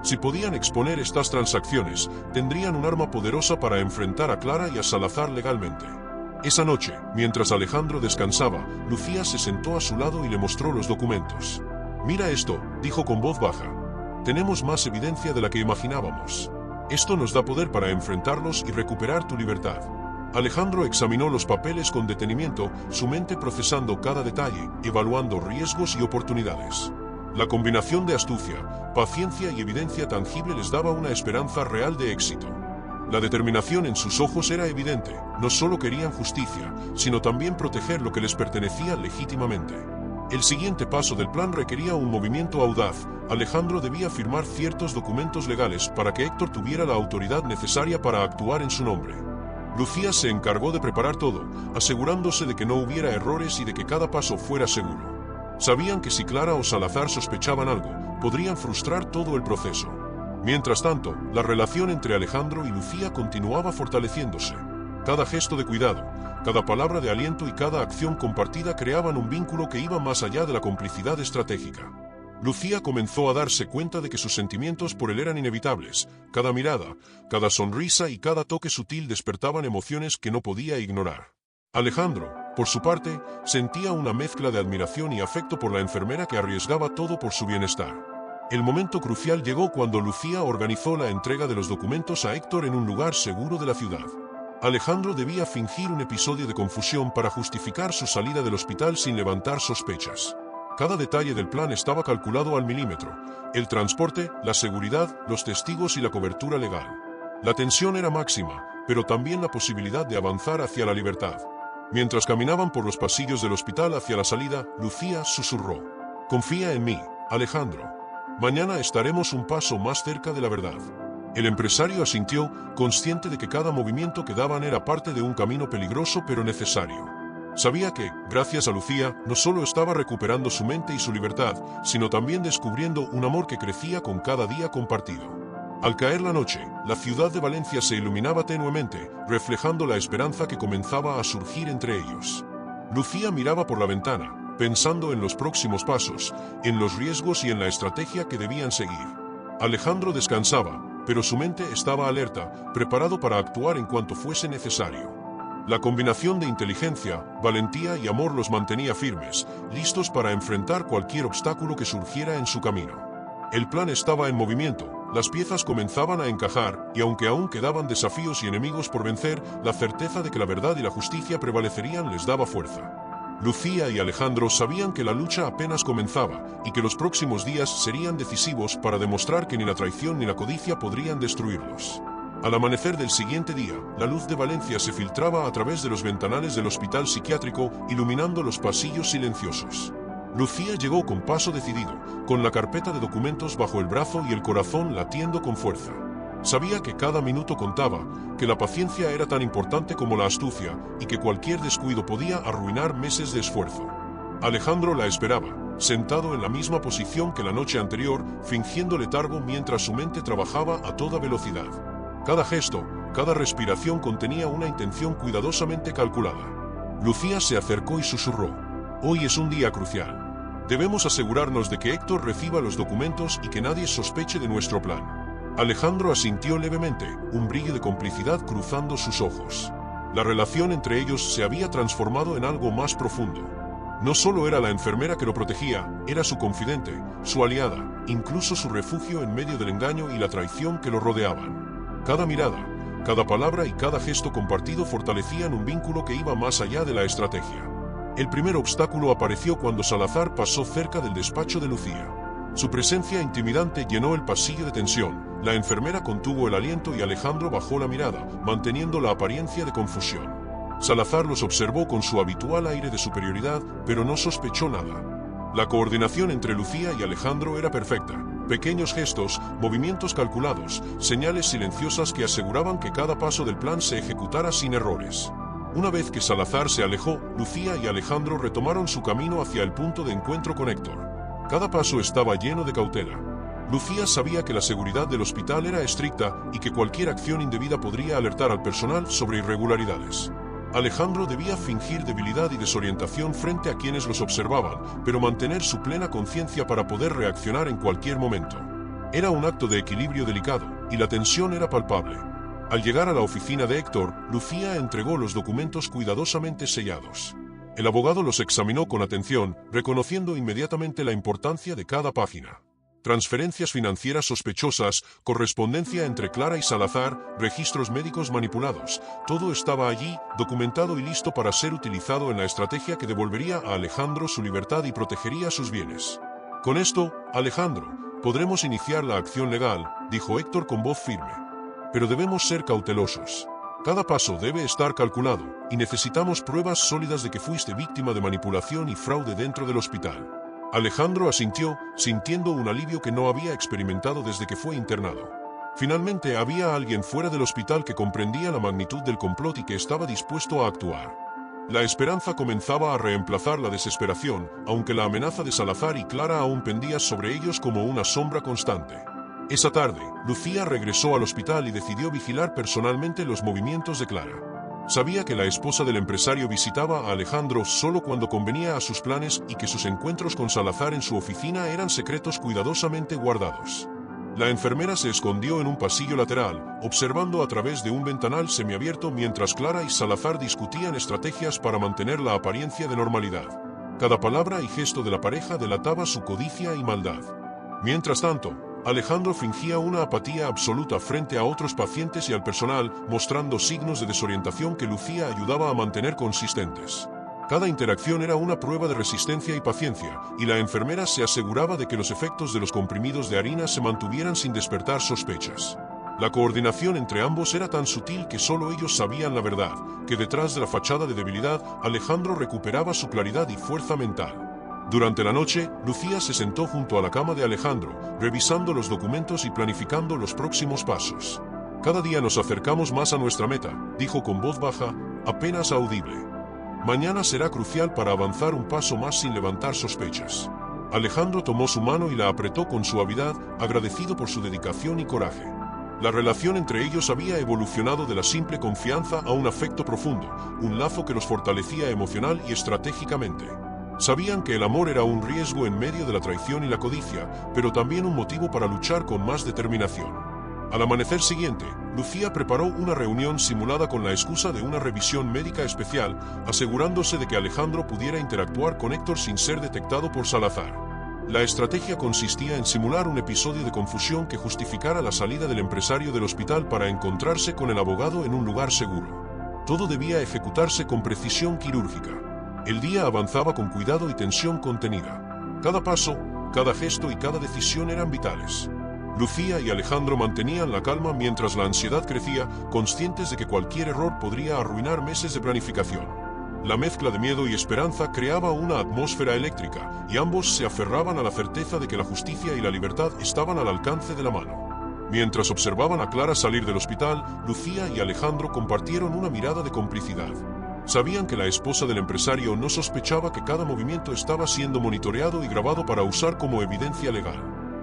Si podían exponer estas transacciones, tendrían un arma poderosa para enfrentar a Clara y a Salazar legalmente. Esa noche, mientras Alejandro descansaba, Lucía se sentó a su lado y le mostró los documentos. «Mira esto», dijo con voz baja. «Tenemos más evidencia de la que imaginábamos. Esto nos da poder para enfrentarlos y recuperar tu libertad». Alejandro examinó los papeles con detenimiento, su mente procesando cada detalle, evaluando riesgos y oportunidades. La combinación de astucia, paciencia y evidencia tangible les daba una esperanza real de éxito. La determinación en sus ojos era evidente, no solo querían justicia, sino también proteger lo que les pertenecía legítimamente. El siguiente paso del plan requería un movimiento audaz. Alejandro debía firmar ciertos documentos legales para que Héctor tuviera la autoridad necesaria para actuar en su nombre. Lucía se encargó de preparar todo, asegurándose de que no hubiera errores y de que cada paso fuera seguro. Sabían que si Clara o Salazar sospechaban algo, podrían frustrar todo el proceso. Mientras tanto, la relación entre Alejandro y Lucía continuaba fortaleciéndose. Cada gesto de cuidado, cada palabra de aliento y cada acción compartida creaban un vínculo que iba más allá de la complicidad estratégica. Lucía comenzó a darse cuenta de que sus sentimientos por él eran inevitables. Cada mirada, cada sonrisa y cada toque sutil despertaban emociones que no podía ignorar. Alejandro, por su parte, sentía una mezcla de admiración y afecto por la enfermera que arriesgaba todo por su bienestar. El momento crucial llegó cuando Lucía organizó la entrega de los documentos a Héctor en un lugar seguro de la ciudad. Alejandro debía fingir un episodio de confusión para justificar su salida del hospital sin levantar sospechas. Cada detalle del plan estaba calculado al milímetro: el transporte, la seguridad, los testigos y la cobertura legal. La tensión era máxima, pero también la posibilidad de avanzar hacia la libertad. Mientras caminaban por los pasillos del hospital hacia la salida, Lucía susurró: «Confía en mí, Alejandro. Mañana estaremos un paso más cerca de la verdad». El empresario asintió, consciente de que cada movimiento que daban era parte de un camino peligroso pero necesario. Sabía que, gracias a Lucía, no solo estaba recuperando su mente y su libertad, sino también descubriendo un amor que crecía con cada día compartido. Al caer la noche, la ciudad de Valencia se iluminaba tenuemente, reflejando la esperanza que comenzaba a surgir entre ellos. Lucía miraba por la ventana, pensando en los próximos pasos, en los riesgos y en la estrategia que debían seguir. Alejandro descansaba, pero su mente estaba alerta, preparado para actuar en cuanto fuese necesario. La combinación de inteligencia, valentía y amor los mantenía firmes, listos para enfrentar cualquier obstáculo que surgiera en su camino. El plan estaba en movimiento, las piezas comenzaban a encajar, y aunque aún quedaban desafíos y enemigos por vencer, la certeza de que la verdad y la justicia prevalecerían les daba fuerza. Lucía y Alejandro sabían que la lucha apenas comenzaba, y que los próximos días serían decisivos para demostrar que ni la traición ni la codicia podrían destruirlos. Al amanecer del siguiente día, la luz de Valencia se filtraba a través de los ventanales del hospital psiquiátrico, iluminando los pasillos silenciosos. Lucía llegó con paso decidido, con la carpeta de documentos bajo el brazo y el corazón latiendo con fuerza. Sabía que cada minuto contaba, que la paciencia era tan importante como la astucia, y que cualquier descuido podía arruinar meses de esfuerzo. Alejandro la esperaba, sentado en la misma posición que la noche anterior, fingiendo letargo mientras su mente trabajaba a toda velocidad. Cada gesto, cada respiración contenía una intención cuidadosamente calculada. Lucía se acercó y susurró: «Hoy es un día crucial. Debemos asegurarnos de que Héctor reciba los documentos y que nadie sospeche de nuestro plan». Alejandro asintió levemente, un brillo de complicidad cruzando sus ojos. La relación entre ellos se había transformado en algo más profundo. No solo era la enfermera que lo protegía, era su confidente, su aliada, incluso su refugio en medio del engaño y la traición que lo rodeaban. Cada mirada, cada palabra y cada gesto compartido fortalecían un vínculo que iba más allá de la estrategia. El primer obstáculo apareció cuando Salazar pasó cerca del despacho de Lucía. Su presencia intimidante llenó el pasillo de tensión. La enfermera contuvo el aliento y Alejandro bajó la mirada, manteniendo la apariencia de confusión. Salazar los observó con su habitual aire de superioridad, pero no sospechó nada. La coordinación entre Lucía y Alejandro era perfecta. Pequeños gestos, movimientos calculados, señales silenciosas que aseguraban que cada paso del plan se ejecutara sin errores. Una vez que Salazar se alejó, Lucía y Alejandro retomaron su camino hacia el punto de encuentro con Héctor. Cada paso estaba lleno de cautela. Lucía sabía que la seguridad del hospital era estricta y que cualquier acción indebida podría alertar al personal sobre irregularidades. Alejandro debía fingir debilidad y desorientación frente a quienes los observaban, pero mantener su plena conciencia para poder reaccionar en cualquier momento. Era un acto de equilibrio delicado, y la tensión era palpable. Al llegar a la oficina de Héctor, Lucía entregó los documentos cuidadosamente sellados. El abogado los examinó con atención, reconociendo inmediatamente la importancia de cada página. Transferencias financieras sospechosas, correspondencia entre Clara y Salazar, registros médicos manipulados, todo estaba allí, documentado y listo para ser utilizado en la estrategia que devolvería a Alejandro su libertad y protegería sus bienes. Con esto, Alejandro, podremos iniciar la acción legal, dijo Héctor con voz firme. Pero debemos ser cautelosos. Cada paso debe estar calculado, y necesitamos pruebas sólidas de que fuiste víctima de manipulación y fraude dentro del hospital. Alejandro asintió, sintiendo un alivio que no había experimentado desde que fue internado. Finalmente había alguien fuera del hospital que comprendía la magnitud del complot y que estaba dispuesto a actuar. La esperanza comenzaba a reemplazar la desesperación, aunque la amenaza de Salazar y Clara aún pendía sobre ellos como una sombra constante. Esa tarde, Lucía regresó al hospital y decidió vigilar personalmente los movimientos de Clara. Sabía que la esposa del empresario visitaba a Alejandro solo cuando convenía a sus planes y que sus encuentros con Salazar en su oficina eran secretos cuidadosamente guardados. La enfermera se escondió en un pasillo lateral, observando a través de un ventanal semiabierto mientras Clara y Salazar discutían estrategias para mantener la apariencia de normalidad. Cada palabra y gesto de la pareja delataba su codicia y maldad. Mientras tanto, Alejandro fingía una apatía absoluta frente a otros pacientes y al personal, mostrando signos de desorientación que Lucía ayudaba a mantener consistentes. Cada interacción era una prueba de resistencia y paciencia, y la enfermera se aseguraba de que los efectos de los comprimidos de harina se mantuvieran sin despertar sospechas. La coordinación entre ambos era tan sutil que solo ellos sabían la verdad, que detrás de la fachada de debilidad, Alejandro recuperaba su claridad y fuerza mental. Durante la noche, Lucía se sentó junto a la cama de Alejandro, revisando los documentos y planificando los próximos pasos. Cada día nos acercamos más a nuestra meta, dijo con voz baja, apenas audible. Mañana será crucial para avanzar un paso más sin levantar sospechas. Alejandro tomó su mano y la apretó con suavidad, agradecido por su dedicación y coraje. La relación entre ellos había evolucionado de la simple confianza a un afecto profundo, un lazo que los fortalecía emocional y estratégicamente. Sabían que el amor era un riesgo en medio de la traición y la codicia, pero también un motivo para luchar con más determinación. Al amanecer siguiente, Lucía preparó una reunión simulada con la excusa de una revisión médica especial, asegurándose de que Alejandro pudiera interactuar con Héctor sin ser detectado por Salazar. La estrategia consistía en simular un episodio de confusión que justificara la salida del empresario del hospital para encontrarse con el abogado en un lugar seguro. Todo debía ejecutarse con precisión quirúrgica. El día avanzaba con cuidado y tensión contenida. Cada paso, cada gesto y cada decisión eran vitales. Lucía y Alejandro mantenían la calma mientras la ansiedad crecía, conscientes de que cualquier error podría arruinar meses de planificación. La mezcla de miedo y esperanza creaba una atmósfera eléctrica, y ambos se aferraban a la certeza de que la justicia y la libertad estaban al alcance de la mano. Mientras observaban a Clara salir del hospital, Lucía y Alejandro compartieron una mirada de complicidad. Sabían que la esposa del empresario no sospechaba que cada movimiento estaba siendo monitoreado y grabado para usar como evidencia legal.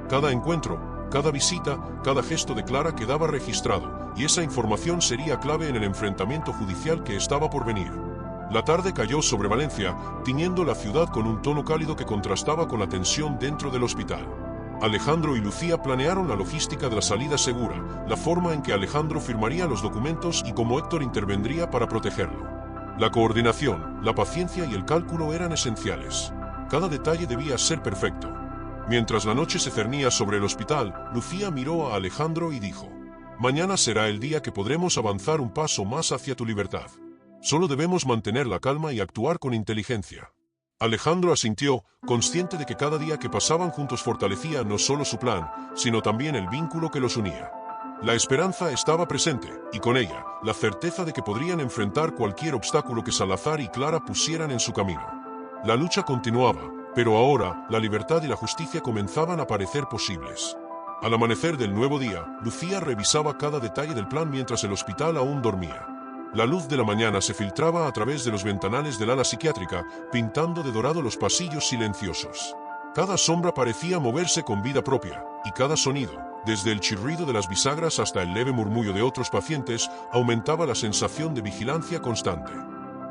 Cada encuentro, cada visita, cada gesto de Clara quedaba registrado, y esa información sería clave en el enfrentamiento judicial que estaba por venir. La tarde cayó sobre Valencia, tiñendo la ciudad con un tono cálido que contrastaba con la tensión dentro del hospital. Alejandro y Lucía planearon la logística de la salida segura, la forma en que Alejandro firmaría los documentos y cómo Héctor intervendría para protegerlo. La coordinación, la paciencia y el cálculo eran esenciales. Cada detalle debía ser perfecto. Mientras la noche se cernía sobre el hospital, Lucía miró a Alejandro y dijo: «Mañana será el día que podremos avanzar un paso más hacia tu libertad. Solo debemos mantener la calma y actuar con inteligencia». Alejandro asintió, consciente de que cada día que pasaban juntos fortalecía no solo su plan, sino también el vínculo que los unía. La esperanza estaba presente, y con ella, la certeza de que podrían enfrentar cualquier obstáculo que Salazar y Clara pusieran en su camino. La lucha continuaba, pero ahora, la libertad y la justicia comenzaban a parecer posibles. Al amanecer del nuevo día, Lucía revisaba cada detalle del plan mientras el hospital aún dormía. La luz de la mañana se filtraba a través de los ventanales del ala psiquiátrica, pintando de dorado los pasillos silenciosos. Cada sombra parecía moverse con vida propia, y cada sonido, desde el chirrido de las bisagras hasta el leve murmullo de otros pacientes, aumentaba la sensación de vigilancia constante.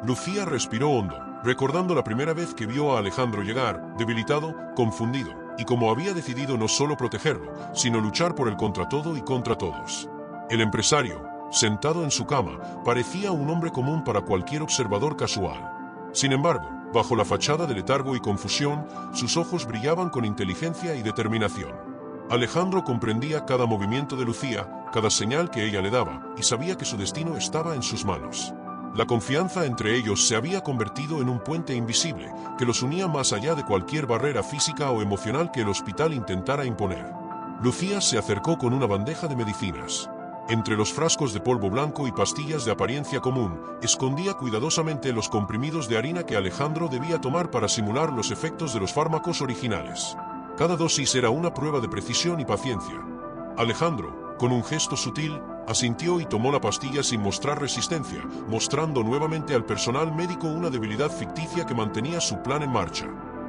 Lucía respiró hondo, recordando la primera vez que vio a Alejandro llegar, debilitado, confundido, y como había decidido no solo protegerlo, sino luchar por él contra todo y contra todos. El empresario, sentado en su cama, parecía un hombre común para cualquier observador casual. Sin embargo, bajo la fachada de letargo y confusión, sus ojos brillaban con inteligencia y determinación. Alejandro comprendía cada movimiento de Lucía, cada señal que ella le daba, y sabía que su destino estaba en sus manos. La confianza entre ellos se había convertido en un puente invisible, que los unía más allá de cualquier barrera física o emocional que el hospital intentara imponer. Lucía se acercó con una bandeja de medicinas. Entre los frascos de polvo blanco y pastillas de apariencia común, escondía cuidadosamente los comprimidos de harina que Alejandro debía tomar para simular los efectos de los fármacos originales. Cada dosis era una prueba de precisión y paciencia. Alejandro, con un gesto sutil, asintió y tomó la pastilla sin mostrar resistencia, mostrando nuevamente al personal médico una debilidad ficticia que mantenía su plan en marcha.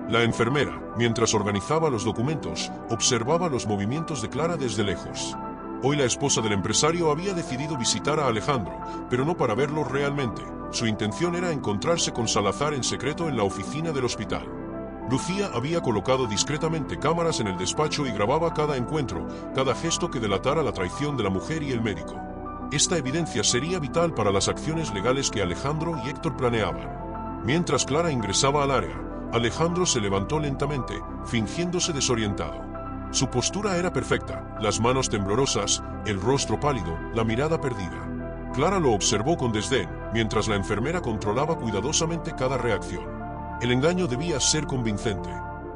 La enfermera, mientras organizaba los documentos, observaba los movimientos de Clara desde lejos. Hoy la esposa del empresario había decidido visitar a Alejandro, pero no para verlo realmente. Su intención era encontrarse con Salazar en secreto en la oficina del hospital. Lucía había colocado discretamente cámaras en el despacho y grababa cada encuentro, cada gesto que delatara la traición de la mujer y el médico. Esta evidencia sería vital para las acciones legales que Alejandro y Héctor planeaban. Mientras Clara ingresaba al área, Alejandro se levantó lentamente, fingiéndose desorientado. Su postura era perfecta, las manos temblorosas, el rostro pálido, la mirada perdida. Clara lo observó con desdén, mientras la enfermera controlaba cuidadosamente cada reacción. El engaño debía ser convincente.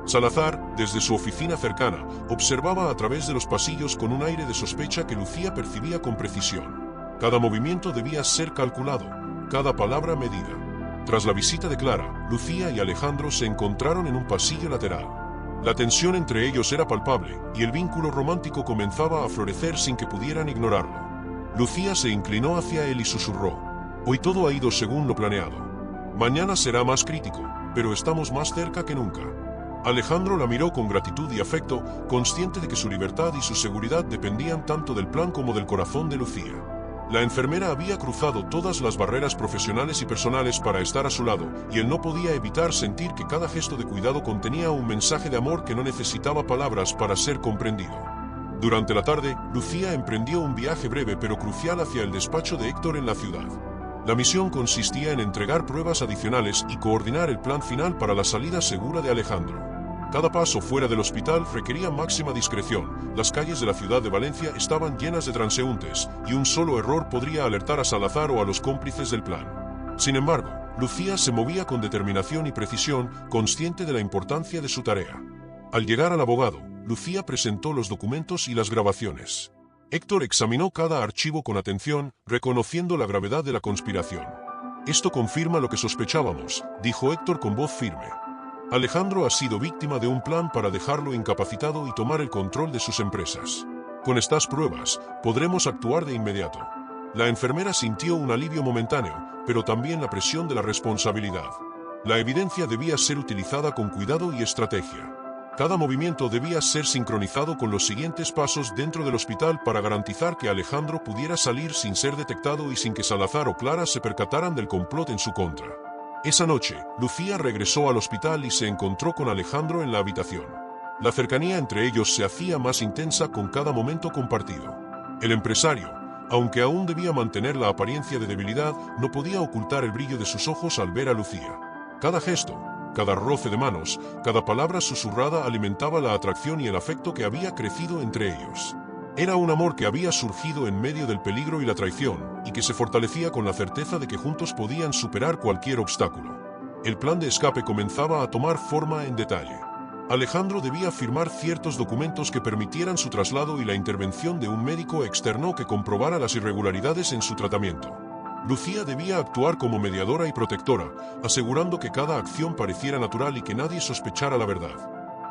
Salazar, desde su oficina cercana, observaba a través de los pasillos con un aire de sospecha que Lucía percibía con precisión. Cada movimiento debía ser calculado, cada palabra medida. Tras la visita de Clara, Lucía y Alejandro se encontraron en un pasillo lateral. La tensión entre ellos era palpable, y el vínculo romántico comenzaba a florecer sin que pudieran ignorarlo. Lucía se inclinó hacia él y susurró: «Hoy todo ha ido según lo planeado. Mañana será más crítico, pero estamos más cerca que nunca». Alejandro la miró con gratitud y afecto, consciente de que su libertad y su seguridad dependían tanto del plan como del corazón de Lucía. La enfermera había cruzado todas las barreras profesionales y personales para estar a su lado, y él no podía evitar sentir que cada gesto de cuidado contenía un mensaje de amor que no necesitaba palabras para ser comprendido. Durante la tarde, Lucía emprendió un viaje breve pero crucial hacia el despacho de Héctor en la ciudad. La misión consistía en entregar pruebas adicionales y coordinar el plan final para la salida segura de Alejandro. Cada paso fuera del hospital requería máxima discreción. Las calles de la ciudad de Valencia estaban llenas de transeúntes, y un solo error podría alertar a Salazar o a los cómplices del plan. Sin embargo, Lucía se movía con determinación y precisión, consciente de la importancia de su tarea. Al llegar al abogado, Lucía presentó los documentos y las grabaciones. Héctor examinó cada archivo con atención, reconociendo la gravedad de la conspiración. «Esto confirma lo que sospechábamos», dijo Héctor con voz firme. Alejandro ha sido víctima de un plan para dejarlo incapacitado y tomar el control de sus empresas. Con estas pruebas, podremos actuar de inmediato. La enfermera sintió un alivio momentáneo, pero también la presión de la responsabilidad. La evidencia debía ser utilizada con cuidado y estrategia. Cada movimiento debía ser sincronizado con los siguientes pasos dentro del hospital para garantizar que Alejandro pudiera salir sin ser detectado y sin que Salazar o Clara se percataran del complot en su contra. Esa noche, Lucía regresó al hospital y se encontró con Alejandro en la habitación. La cercanía entre ellos se hacía más intensa con cada momento compartido. El empresario, Aunque aún debía mantener la apariencia de debilidad, no podía ocultar el brillo de sus ojos al ver a Lucía. Cada gesto, cada roce de manos, cada palabra susurrada alimentaba la atracción y el afecto que había crecido entre ellos. Era un amor que había surgido en medio del peligro y la traición, y que se fortalecía con la certeza de que juntos podían superar cualquier obstáculo. El plan de escape comenzaba a tomar forma en detalle. Alejandro debía firmar ciertos documentos que permitieran su traslado y la intervención de un médico externo que comprobara las irregularidades en su tratamiento. Lucía debía actuar como mediadora y protectora, asegurando que cada acción pareciera natural y que nadie sospechara la verdad.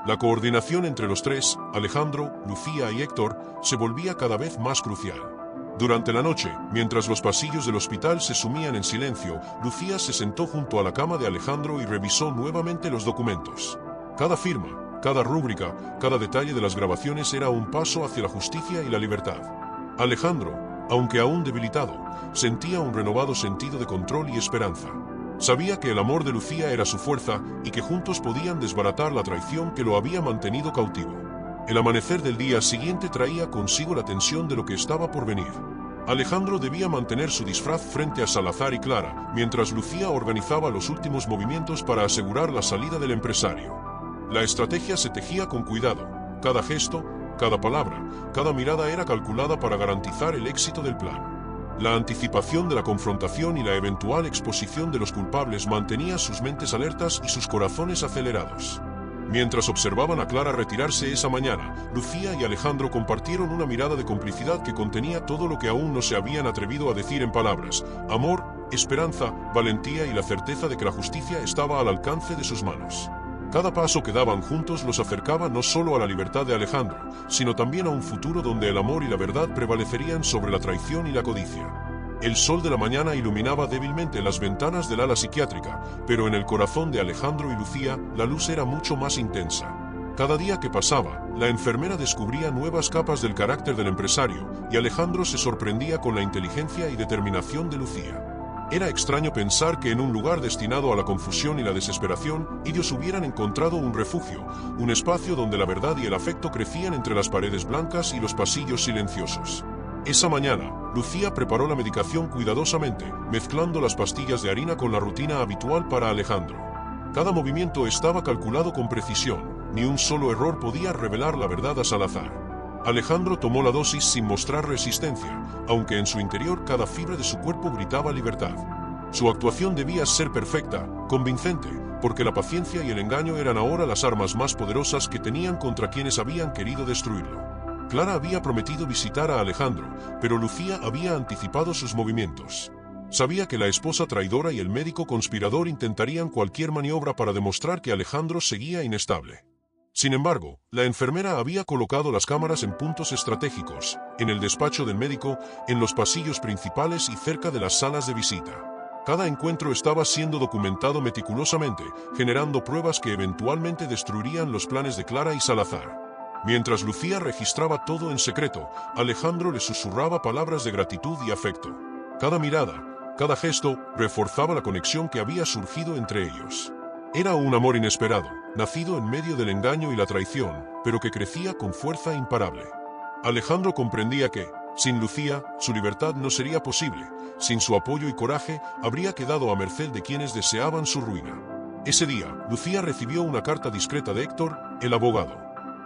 La coordinación entre los tres, Alejandro, Lucía y Héctor, se volvía cada vez más crucial. Durante la noche, mientras los pasillos del hospital se sumían en silencio, Lucía se sentó junto a la cama de Alejandro y revisó nuevamente los documentos. Cada firma, cada rúbrica, cada detalle de las grabaciones era un paso hacia la justicia y la libertad. Alejandro, aunque aún debilitado, sentía un renovado sentido de control y esperanza. Sabía que el amor de Lucía era su fuerza y que juntos podían desbaratar la traición que lo había mantenido cautivo. El amanecer del día siguiente traía consigo la tensión de lo que estaba por venir. Alejandro debía mantener su disfraz frente a Salazar y Clara, mientras Lucía organizaba los últimos movimientos para asegurar la salida del empresario. La estrategia se tejía con cuidado. Cada gesto, cada palabra, cada mirada era calculada para garantizar el éxito del plan. La anticipación de la confrontación y la eventual exposición de los culpables mantenía sus mentes alertas y sus corazones acelerados. Mientras observaban a Clara retirarse esa mañana, Lucía y Alejandro compartieron una mirada de complicidad que contenía todo lo que aún no se habían atrevido a decir en palabras: amor, esperanza, valentía y la certeza de que la justicia estaba al alcance de sus manos. Cada paso que daban juntos los acercaba no solo a la libertad de Alejandro, sino también a un futuro donde el amor y la verdad prevalecerían sobre la traición y la codicia. El sol de la mañana iluminaba débilmente las ventanas del ala psiquiátrica, pero en el corazón de Alejandro y Lucía la luz era mucho más intensa. Cada día que pasaba, la enfermera descubría nuevas capas del carácter del empresario, y Alejandro se sorprendía con la inteligencia y determinación de Lucía. Era extraño pensar que en un lugar destinado a la confusión y la desesperación, ellos hubieran encontrado un refugio, un espacio donde la verdad y el afecto crecían entre las paredes blancas y los pasillos silenciosos. Esa mañana, Lucía preparó la medicación cuidadosamente, mezclando las pastillas de harina con la rutina habitual para Alejandro. Cada movimiento estaba calculado con precisión, ni un solo error podía revelar la verdad a Salazar. Alejandro tomó la dosis sin mostrar resistencia, aunque en su interior cada fibra de su cuerpo gritaba libertad. Su actuación debía ser perfecta, convincente, porque la paciencia y el engaño eran ahora las armas más poderosas que tenían contra quienes habían querido destruirlo. Clara había prometido visitar a Alejandro, pero Lucía había anticipado sus movimientos. Sabía que la esposa traidora y el médico conspirador intentarían cualquier maniobra para demostrar que Alejandro seguía inestable. Sin embargo, la enfermera había colocado las cámaras en puntos estratégicos, en el despacho del médico, en los pasillos principales y cerca de las salas de visita. Cada encuentro estaba siendo documentado meticulosamente, generando pruebas que eventualmente destruirían los planes de Clara y Salazar. Mientras Lucía registraba todo en secreto, Alejandro le susurraba palabras de gratitud y afecto. Cada mirada, cada gesto, reforzaba la conexión que había surgido entre ellos. Era un amor inesperado, nacido en medio del engaño y la traición, pero que crecía con fuerza imparable. Alejandro comprendía que, sin Lucía, su libertad no sería posible. Sin su apoyo y coraje, habría quedado a merced de quienes deseaban su ruina. Ese día, Lucía recibió una carta discreta de Héctor, el abogado.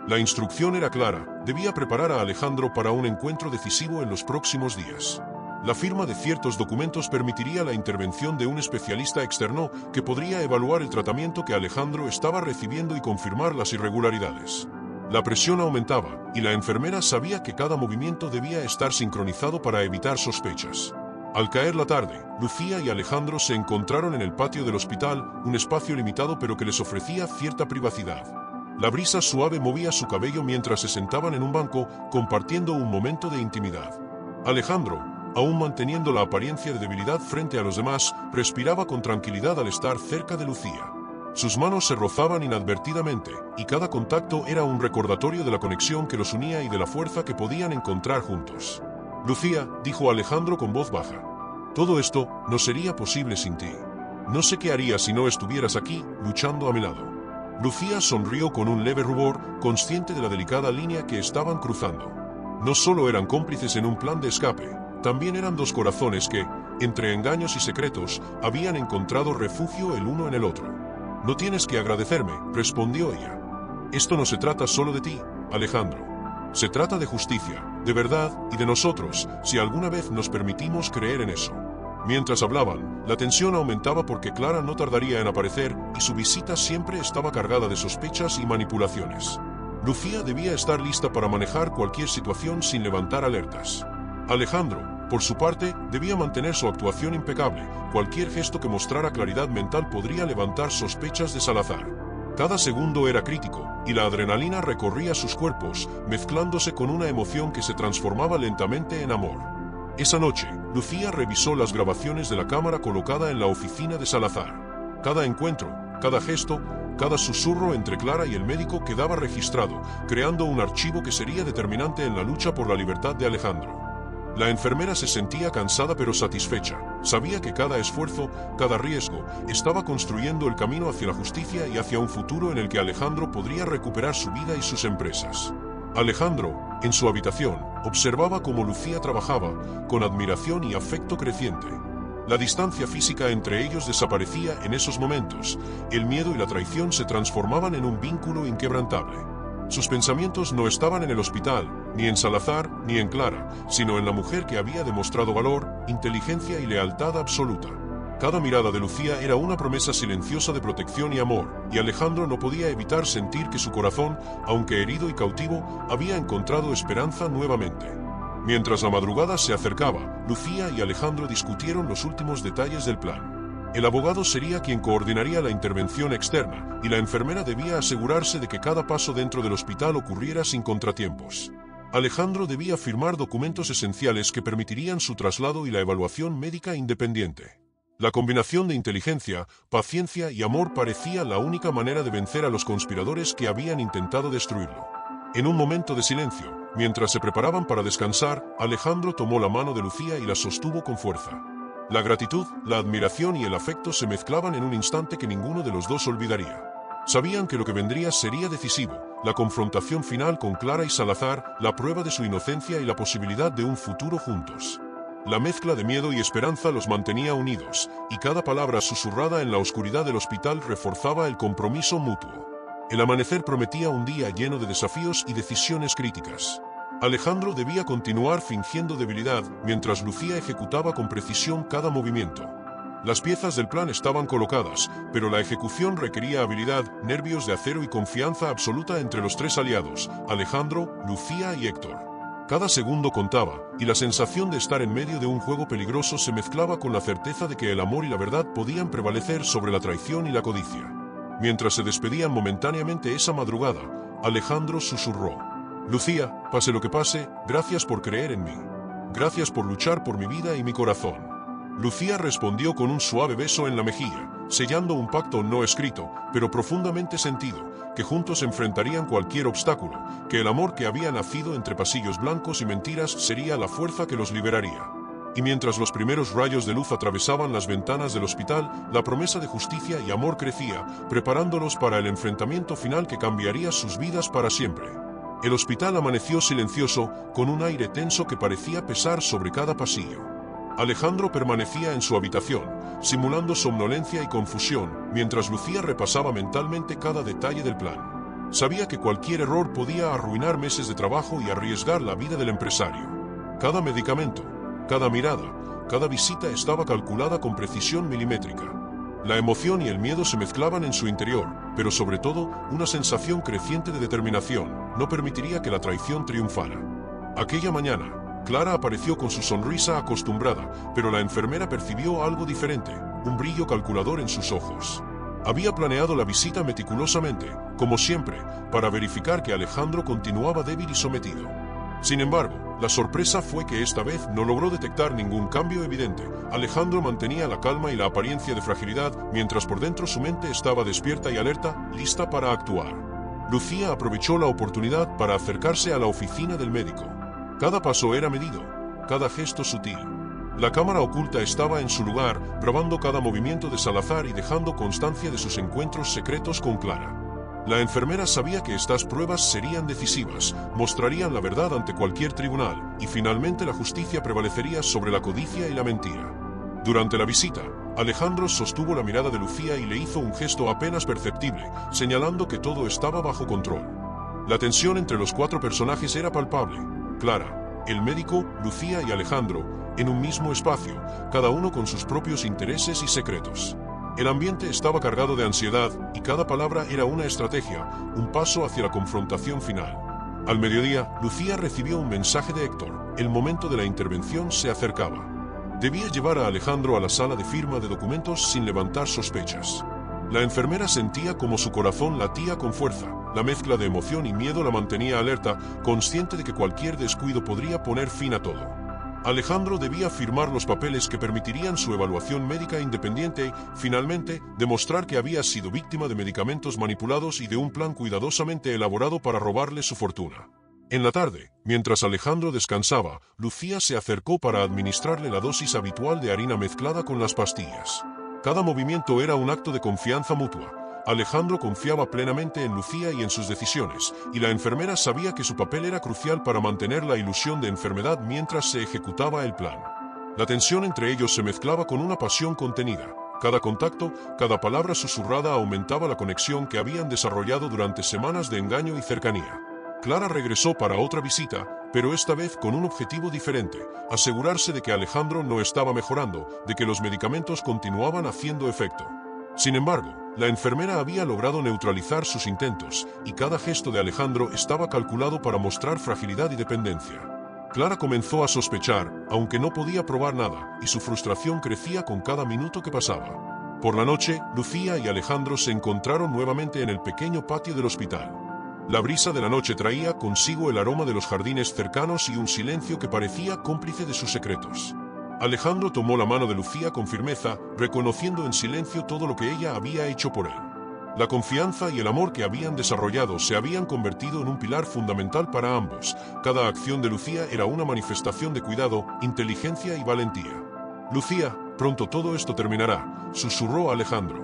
La instrucción era clara: debía preparar a Alejandro para un encuentro decisivo en los próximos días. La firma de ciertos documentos permitiría la intervención de un especialista externo que podría evaluar el tratamiento que Alejandro estaba recibiendo y confirmar las irregularidades. La presión aumentaba, y la enfermera sabía que cada movimiento debía estar sincronizado para evitar sospechas. Al caer la tarde, Lucía y Alejandro se encontraron en el patio del hospital, un espacio limitado pero que les ofrecía cierta privacidad. La brisa suave movía su cabello mientras se sentaban en un banco, compartiendo un momento de intimidad. Alejandro, aún manteniendo la apariencia de debilidad frente a los demás, respiraba con tranquilidad al estar cerca de Lucía. Sus manos se rozaban inadvertidamente, y cada contacto era un recordatorio de la conexión que los unía y de la fuerza que podían encontrar juntos. Lucía, dijo Alejandro con voz baja, todo esto no sería posible sin ti. No sé qué haría si no estuvieras aquí, luchando a mi lado. Lucía sonrió con un leve rubor, consciente de la delicada línea que estaban cruzando. No solo eran cómplices en un plan de escape, también eran dos corazones que, entre engaños y secretos, habían encontrado refugio el uno en el otro. No tienes que agradecerme, respondió ella. Esto no se trata solo de ti, Alejandro. Se trata de justicia, de verdad y de nosotros, si alguna vez nos permitimos creer en eso. Mientras hablaban, la tensión aumentaba porque Clara no tardaría en aparecer y su visita siempre estaba cargada de sospechas y manipulaciones. Lucía debía estar lista para manejar cualquier situación sin levantar alertas. Alejandro, por su parte, debía mantener su actuación impecable. Cualquier gesto que mostrara claridad mental podría levantar sospechas de Salazar. Cada segundo era crítico, y la adrenalina recorría sus cuerpos, mezclándose con una emoción que se transformaba lentamente en amor. Esa noche, Lucía revisó las grabaciones de la cámara colocada en la oficina de Salazar. Cada encuentro, cada gesto, cada susurro entre Clara y el médico quedaba registrado, creando un archivo que sería determinante en la lucha por la libertad de Alejandro. La enfermera se sentía cansada pero satisfecha. Sabía que cada esfuerzo, cada riesgo, estaba construyendo el camino hacia la justicia y hacia un futuro en el que Alejandro podría recuperar su vida y sus empresas. Alejandro, en su habitación, observaba cómo Lucía trabajaba, con admiración y afecto creciente. La distancia física entre ellos desaparecía en esos momentos. El miedo y la traición se transformaban en un vínculo inquebrantable. Sus pensamientos no estaban en el hospital, ni en Salazar, ni en Clara, sino en la mujer que había demostrado valor, inteligencia y lealtad absoluta. Cada mirada de Lucía era una promesa silenciosa de protección y amor, y Alejandro no podía evitar sentir que su corazón, aunque herido y cautivo, había encontrado esperanza nuevamente. Mientras la madrugada se acercaba, Lucía y Alejandro discutieron los últimos detalles del plan. El abogado sería quien coordinaría la intervención externa, y la enfermera debía asegurarse de que cada paso dentro del hospital ocurriera sin contratiempos. Alejandro debía firmar documentos esenciales que permitirían su traslado y la evaluación médica independiente. La combinación de inteligencia, paciencia y amor parecía la única manera de vencer a los conspiradores que habían intentado destruirlo. En un momento de silencio, mientras se preparaban para descansar, Alejandro tomó la mano de Lucía y la sostuvo con fuerza. La gratitud, la admiración y el afecto se mezclaban en un instante que ninguno de los dos olvidaría. Sabían que lo que vendría sería decisivo, la confrontación final con Clara y Salazar, la prueba de su inocencia y la posibilidad de un futuro juntos. La mezcla de miedo y esperanza los mantenía unidos, y cada palabra susurrada en la oscuridad del hospital reforzaba el compromiso mutuo. El amanecer prometía un día lleno de desafíos y decisiones críticas. Alejandro debía continuar fingiendo debilidad, mientras Lucía ejecutaba con precisión cada movimiento. Las piezas del plan estaban colocadas, pero la ejecución requería habilidad, nervios de acero y confianza absoluta entre los tres aliados, Alejandro, Lucía y Héctor. Cada segundo contaba, y la sensación de estar en medio de un juego peligroso se mezclaba con la certeza de que el amor y la verdad podían prevalecer sobre la traición y la codicia. Mientras se despedían momentáneamente esa madrugada, Alejandro susurró: Lucía, pase lo que pase, gracias por creer en mí. Gracias por luchar por mi vida y mi corazón. Lucía respondió con un suave beso en la mejilla, sellando un pacto no escrito, pero profundamente sentido, que juntos enfrentarían cualquier obstáculo, que el amor que había nacido entre pasillos blancos y mentiras sería la fuerza que los liberaría. Y mientras los primeros rayos de luz atravesaban las ventanas del hospital, la promesa de justicia y amor crecía, preparándolos para el enfrentamiento final que cambiaría sus vidas para siempre. El hospital amaneció silencioso, con un aire tenso que parecía pesar sobre cada pasillo. Alejandro permanecía en su habitación, simulando somnolencia y confusión, mientras Lucía repasaba mentalmente cada detalle del plan. Sabía que cualquier error podía arruinar meses de trabajo y arriesgar la vida del empresario. Cada medicamento, cada mirada, cada visita estaba calculada con precisión milimétrica. La emoción y el miedo se mezclaban en su interior, pero sobre todo, una sensación creciente de determinación no permitiría que la traición triunfara. Aquella mañana, Clara apareció con su sonrisa acostumbrada, pero la enfermera percibió algo diferente, un brillo calculador en sus ojos. Había planeado la visita meticulosamente, como siempre, para verificar que Alejandro continuaba débil y sometido. Sin embargo, la sorpresa fue que esta vez no logró detectar ningún cambio evidente. Alejandro mantenía la calma y la apariencia de fragilidad, mientras por dentro su mente estaba despierta y alerta, lista para actuar. Lucía aprovechó la oportunidad para acercarse a la oficina del médico. Cada paso era medido, cada gesto sutil. La cámara oculta estaba en su lugar, grabando cada movimiento de Salazar y dejando constancia de sus encuentros secretos con Clara. La enfermera sabía que estas pruebas serían decisivas, mostrarían la verdad ante cualquier tribunal, y finalmente la justicia prevalecería sobre la codicia y la mentira. Durante la visita, Alejandro sostuvo la mirada de Lucía y le hizo un gesto apenas perceptible, señalando que todo estaba bajo control. La tensión entre los cuatro personajes era palpable. Clara, el médico, Lucía y Alejandro, en un mismo espacio, cada uno con sus propios intereses y secretos. El ambiente estaba cargado de ansiedad y cada palabra era una estrategia, un paso hacia la confrontación final. Al mediodía, Lucía recibió un mensaje de Héctor. El momento de la intervención se acercaba. Debía llevar a Alejandro a la sala de firma de documentos sin levantar sospechas. La enfermera sentía como su corazón latía con fuerza. La mezcla de emoción y miedo la mantenía alerta, consciente de que cualquier descuido podría poner fin a todo. Alejandro debía firmar los papeles que permitirían su evaluación médica independiente y, finalmente, demostrar que había sido víctima de medicamentos manipulados y de un plan cuidadosamente elaborado para robarle su fortuna. En la tarde, mientras Alejandro descansaba, Lucía se acercó para administrarle la dosis habitual de harina mezclada con las pastillas. Cada movimiento era un acto de confianza mutua. Alejandro confiaba plenamente en Lucía y en sus decisiones, y la enfermera sabía que su papel era crucial para mantener la ilusión de enfermedad mientras se ejecutaba el plan. La tensión entre ellos se mezclaba con una pasión contenida. Cada contacto, cada palabra susurrada aumentaba la conexión que habían desarrollado durante semanas de engaño y cercanía. Clara regresó para otra visita, pero esta vez con un objetivo diferente: asegurarse de que Alejandro no estaba mejorando, de que los medicamentos continuaban haciendo efecto. Sin embargo, la enfermera había logrado neutralizar sus intentos, y cada gesto de Alejandro estaba calculado para mostrar fragilidad y dependencia. Clara comenzó a sospechar, aunque no podía probar nada, y su frustración crecía con cada minuto que pasaba. Por la noche, Lucía y Alejandro se encontraron nuevamente en el pequeño patio del hospital. La brisa de la noche traía consigo el aroma de los jardines cercanos y un silencio que parecía cómplice de sus secretos. Alejandro tomó la mano de Lucía con firmeza, reconociendo en silencio todo lo que ella había hecho por él. La confianza y el amor que habían desarrollado se habían convertido en un pilar fundamental para ambos. Cada acción de Lucía era una manifestación de cuidado, inteligencia y valentía. Lucía, pronto todo esto terminará, susurró Alejandro.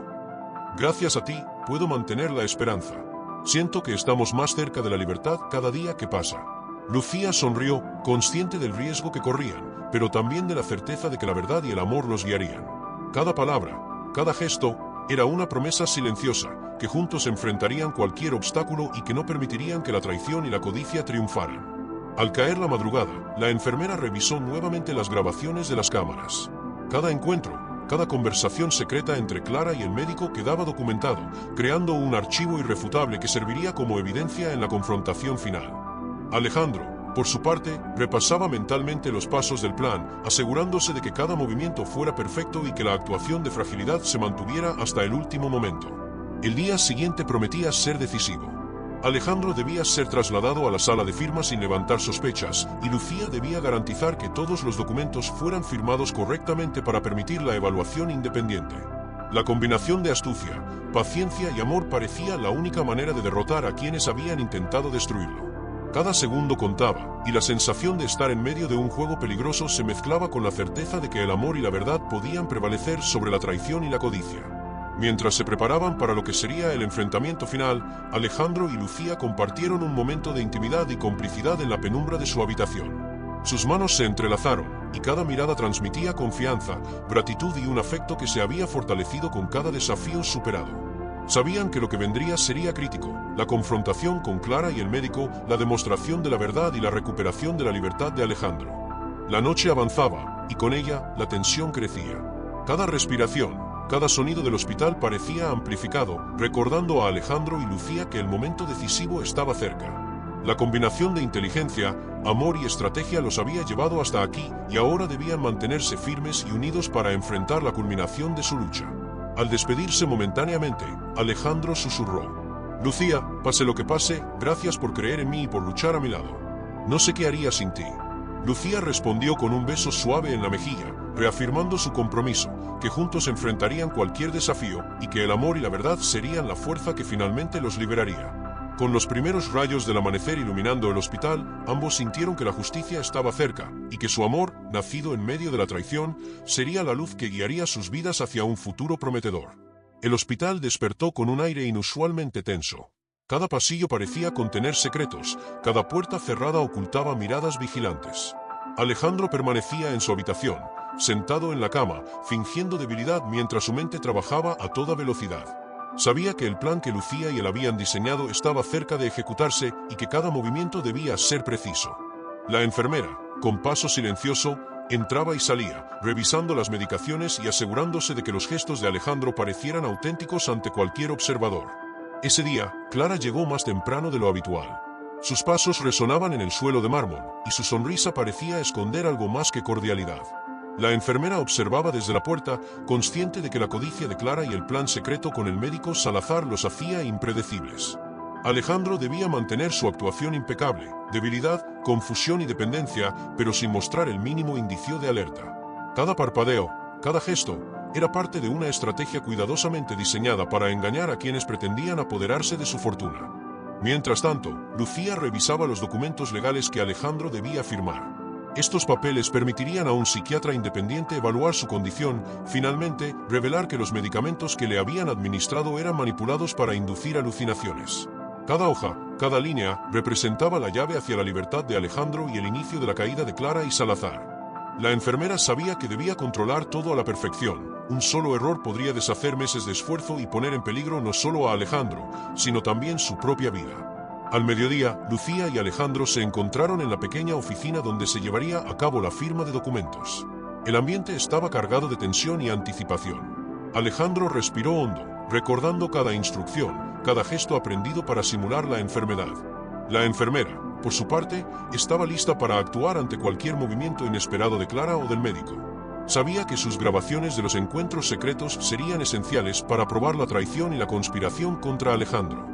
Gracias a ti, puedo mantener la esperanza. Siento que estamos más cerca de la libertad cada día que pasa. Lucía sonrió, consciente del riesgo que corrían, pero también de la certeza de que la verdad y el amor los guiarían. Cada palabra, cada gesto, era una promesa silenciosa, que juntos enfrentarían cualquier obstáculo y que no permitirían que la traición y la codicia triunfaran. Al caer la madrugada, la enfermera revisó nuevamente las grabaciones de las cámaras. Cada encuentro, cada conversación secreta entre Clara y el médico quedaba documentado, creando un archivo irrefutable que serviría como evidencia en la confrontación final. Alejandro, por su parte, repasaba mentalmente los pasos del plan, asegurándose de que cada movimiento fuera perfecto y que la actuación de fragilidad se mantuviera hasta el último momento. El día siguiente prometía ser decisivo. Alejandro debía ser trasladado a la sala de firmas sin levantar sospechas, y Lucía debía garantizar que todos los documentos fueran firmados correctamente para permitir la evaluación independiente. La combinación de astucia, paciencia y amor parecía la única manera de derrotar a quienes habían intentado destruirlo. Cada segundo contaba, y la sensación de estar en medio de un juego peligroso se mezclaba con la certeza de que el amor y la verdad podían prevalecer sobre la traición y la codicia. Mientras se preparaban para lo que sería el enfrentamiento final, Alejandro y Lucía compartieron un momento de intimidad y complicidad en la penumbra de su habitación. Sus manos se entrelazaron, y cada mirada transmitía confianza, gratitud y un afecto que se había fortalecido con cada desafío superado. Sabían que lo que vendría sería crítico: la confrontación con Clara y el médico, la demostración de la verdad y la recuperación de la libertad de Alejandro. La noche avanzaba, y con ella, la tensión crecía. Cada respiración, cada sonido del hospital parecía amplificado, recordando a Alejandro y Lucía que el momento decisivo estaba cerca. La combinación de inteligencia, amor y estrategia los había llevado hasta aquí, y ahora debían mantenerse firmes y unidos para enfrentar la culminación de su lucha. Al despedirse momentáneamente, Alejandro susurró: Lucía, pase lo que pase, gracias por creer en mí y por luchar a mi lado. No sé qué haría sin ti. Lucía respondió con un beso suave en la mejilla, reafirmando su compromiso, que juntos enfrentarían cualquier desafío y que el amor y la verdad serían la fuerza que finalmente los liberaría. Con los primeros rayos del amanecer iluminando el hospital, ambos sintieron que la justicia estaba cerca y que su amor, nacido en medio de la traición, sería la luz que guiaría sus vidas hacia un futuro prometedor. El hospital despertó con un aire inusualmente tenso. Cada pasillo parecía contener secretos, cada puerta cerrada ocultaba miradas vigilantes. Alejandro permanecía en su habitación, sentado en la cama, fingiendo debilidad mientras su mente trabajaba a toda velocidad. Sabía que el plan que Lucía y él habían diseñado estaba cerca de ejecutarse y que cada movimiento debía ser preciso. La enfermera, con paso silencioso, entraba y salía, revisando las medicaciones y asegurándose de que los gestos de Alejandro parecieran auténticos ante cualquier observador. Ese día, Clara llegó más temprano de lo habitual. Sus pasos resonaban en el suelo de mármol, y su sonrisa parecía esconder algo más que cordialidad. La enfermera observaba desde la puerta, consciente de que la codicia de Clara y el plan secreto con el médico Salazar los hacía impredecibles. Alejandro debía mantener su actuación impecable, debilidad, confusión y dependencia, pero sin mostrar el mínimo indicio de alerta. Cada parpadeo, cada gesto, era parte de una estrategia cuidadosamente diseñada para engañar a quienes pretendían apoderarse de su fortuna. Mientras tanto, Lucía revisaba los documentos legales que Alejandro debía firmar. Estos papeles permitirían a un psiquiatra independiente evaluar su condición, finalmente, revelar que los medicamentos que le habían administrado eran manipulados para inducir alucinaciones. Cada hoja, cada línea, representaba la llave hacia la libertad de Alejandro y el inicio de la caída de Clara y Salazar. La enfermera sabía que debía controlar todo a la perfección. Un solo error podría deshacer meses de esfuerzo y poner en peligro no solo a Alejandro, sino también su propia vida. Al mediodía, Lucía y Alejandro se encontraron en la pequeña oficina donde se llevaría a cabo la firma de documentos. El ambiente estaba cargado de tensión y anticipación. Alejandro respiró hondo, recordando cada instrucción, cada gesto aprendido para simular la enfermedad. La enfermera, por su parte, estaba lista para actuar ante cualquier movimiento inesperado de Clara o del médico. Sabía que sus grabaciones de los encuentros secretos serían esenciales para probar la traición y la conspiración contra Alejandro.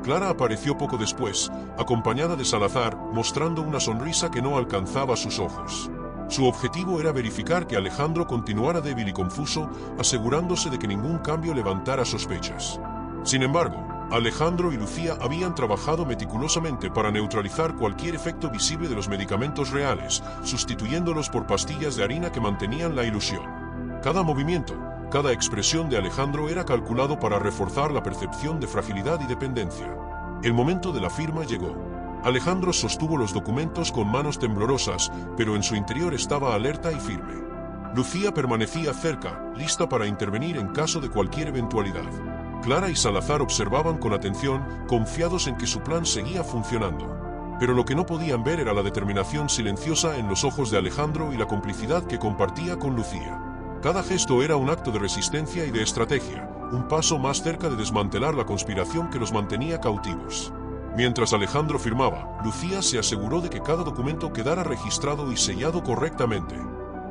Clara apareció poco después, acompañada de Salazar, mostrando una sonrisa que no alcanzaba sus ojos. Su objetivo era verificar que Alejandro continuara débil y confuso, asegurándose de que ningún cambio levantara sospechas. Sin embargo, Alejandro y Lucía habían trabajado meticulosamente para neutralizar cualquier efecto visible de los medicamentos reales, sustituyéndolos por pastillas de harina que mantenían la ilusión. Cada movimiento, cada expresión de Alejandro era calculado para reforzar la percepción de fragilidad y dependencia. El momento de la firma llegó. Alejandro sostuvo los documentos con manos temblorosas, pero en su interior estaba alerta y firme. Lucía permanecía cerca, lista para intervenir en caso de cualquier eventualidad. Clara y Salazar observaban con atención, confiados en que su plan seguía funcionando. Pero lo que no podían ver era la determinación silenciosa en los ojos de Alejandro y la complicidad que compartía con Lucía. Cada gesto era un acto de resistencia y de estrategia, un paso más cerca de desmantelar la conspiración que los mantenía cautivos. Mientras Alejandro firmaba, Lucía se aseguró de que cada documento quedara registrado y sellado correctamente.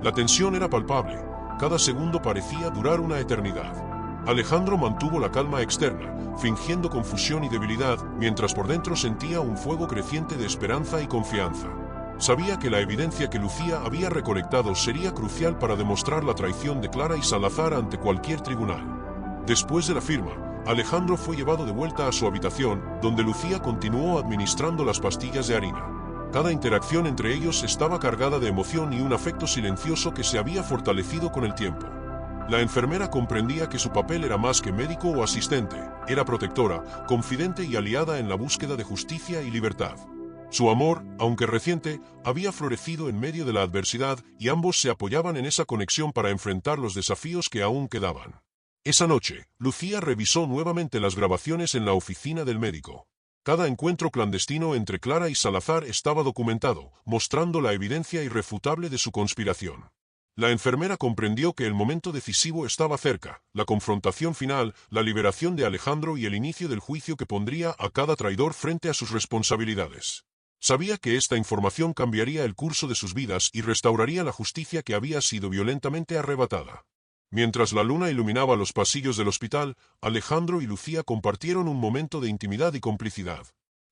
La tensión era palpable, cada segundo parecía durar una eternidad. Alejandro mantuvo la calma externa, fingiendo confusión y debilidad, mientras por dentro sentía un fuego creciente de esperanza y confianza. Sabía que la evidencia que Lucía había recolectado sería crucial para demostrar la traición de Clara y Salazar ante cualquier tribunal. Después de la firma, Alejandro fue llevado de vuelta a su habitación, donde Lucía continuó administrando las pastillas de harina. Cada interacción entre ellos estaba cargada de emoción y un afecto silencioso que se había fortalecido con el tiempo. La enfermera comprendía que su papel era más que médico o asistente, era protectora, confidente y aliada en la búsqueda de justicia y libertad. Su amor, aunque reciente, había florecido en medio de la adversidad y ambos se apoyaban en esa conexión para enfrentar los desafíos que aún quedaban. Esa noche, Lucía revisó nuevamente las grabaciones en la oficina del médico. Cada encuentro clandestino entre Clara y Salazar estaba documentado, mostrando la evidencia irrefutable de su conspiración. La enfermera comprendió que el momento decisivo estaba cerca, la confrontación final, la liberación de Alejandro y el inicio del juicio que pondría a cada traidor frente a sus responsabilidades. Sabía que esta información cambiaría el curso de sus vidas y restauraría la justicia que había sido violentamente arrebatada. Mientras la luna iluminaba los pasillos del hospital, Alejandro y Lucía compartieron un momento de intimidad y complicidad.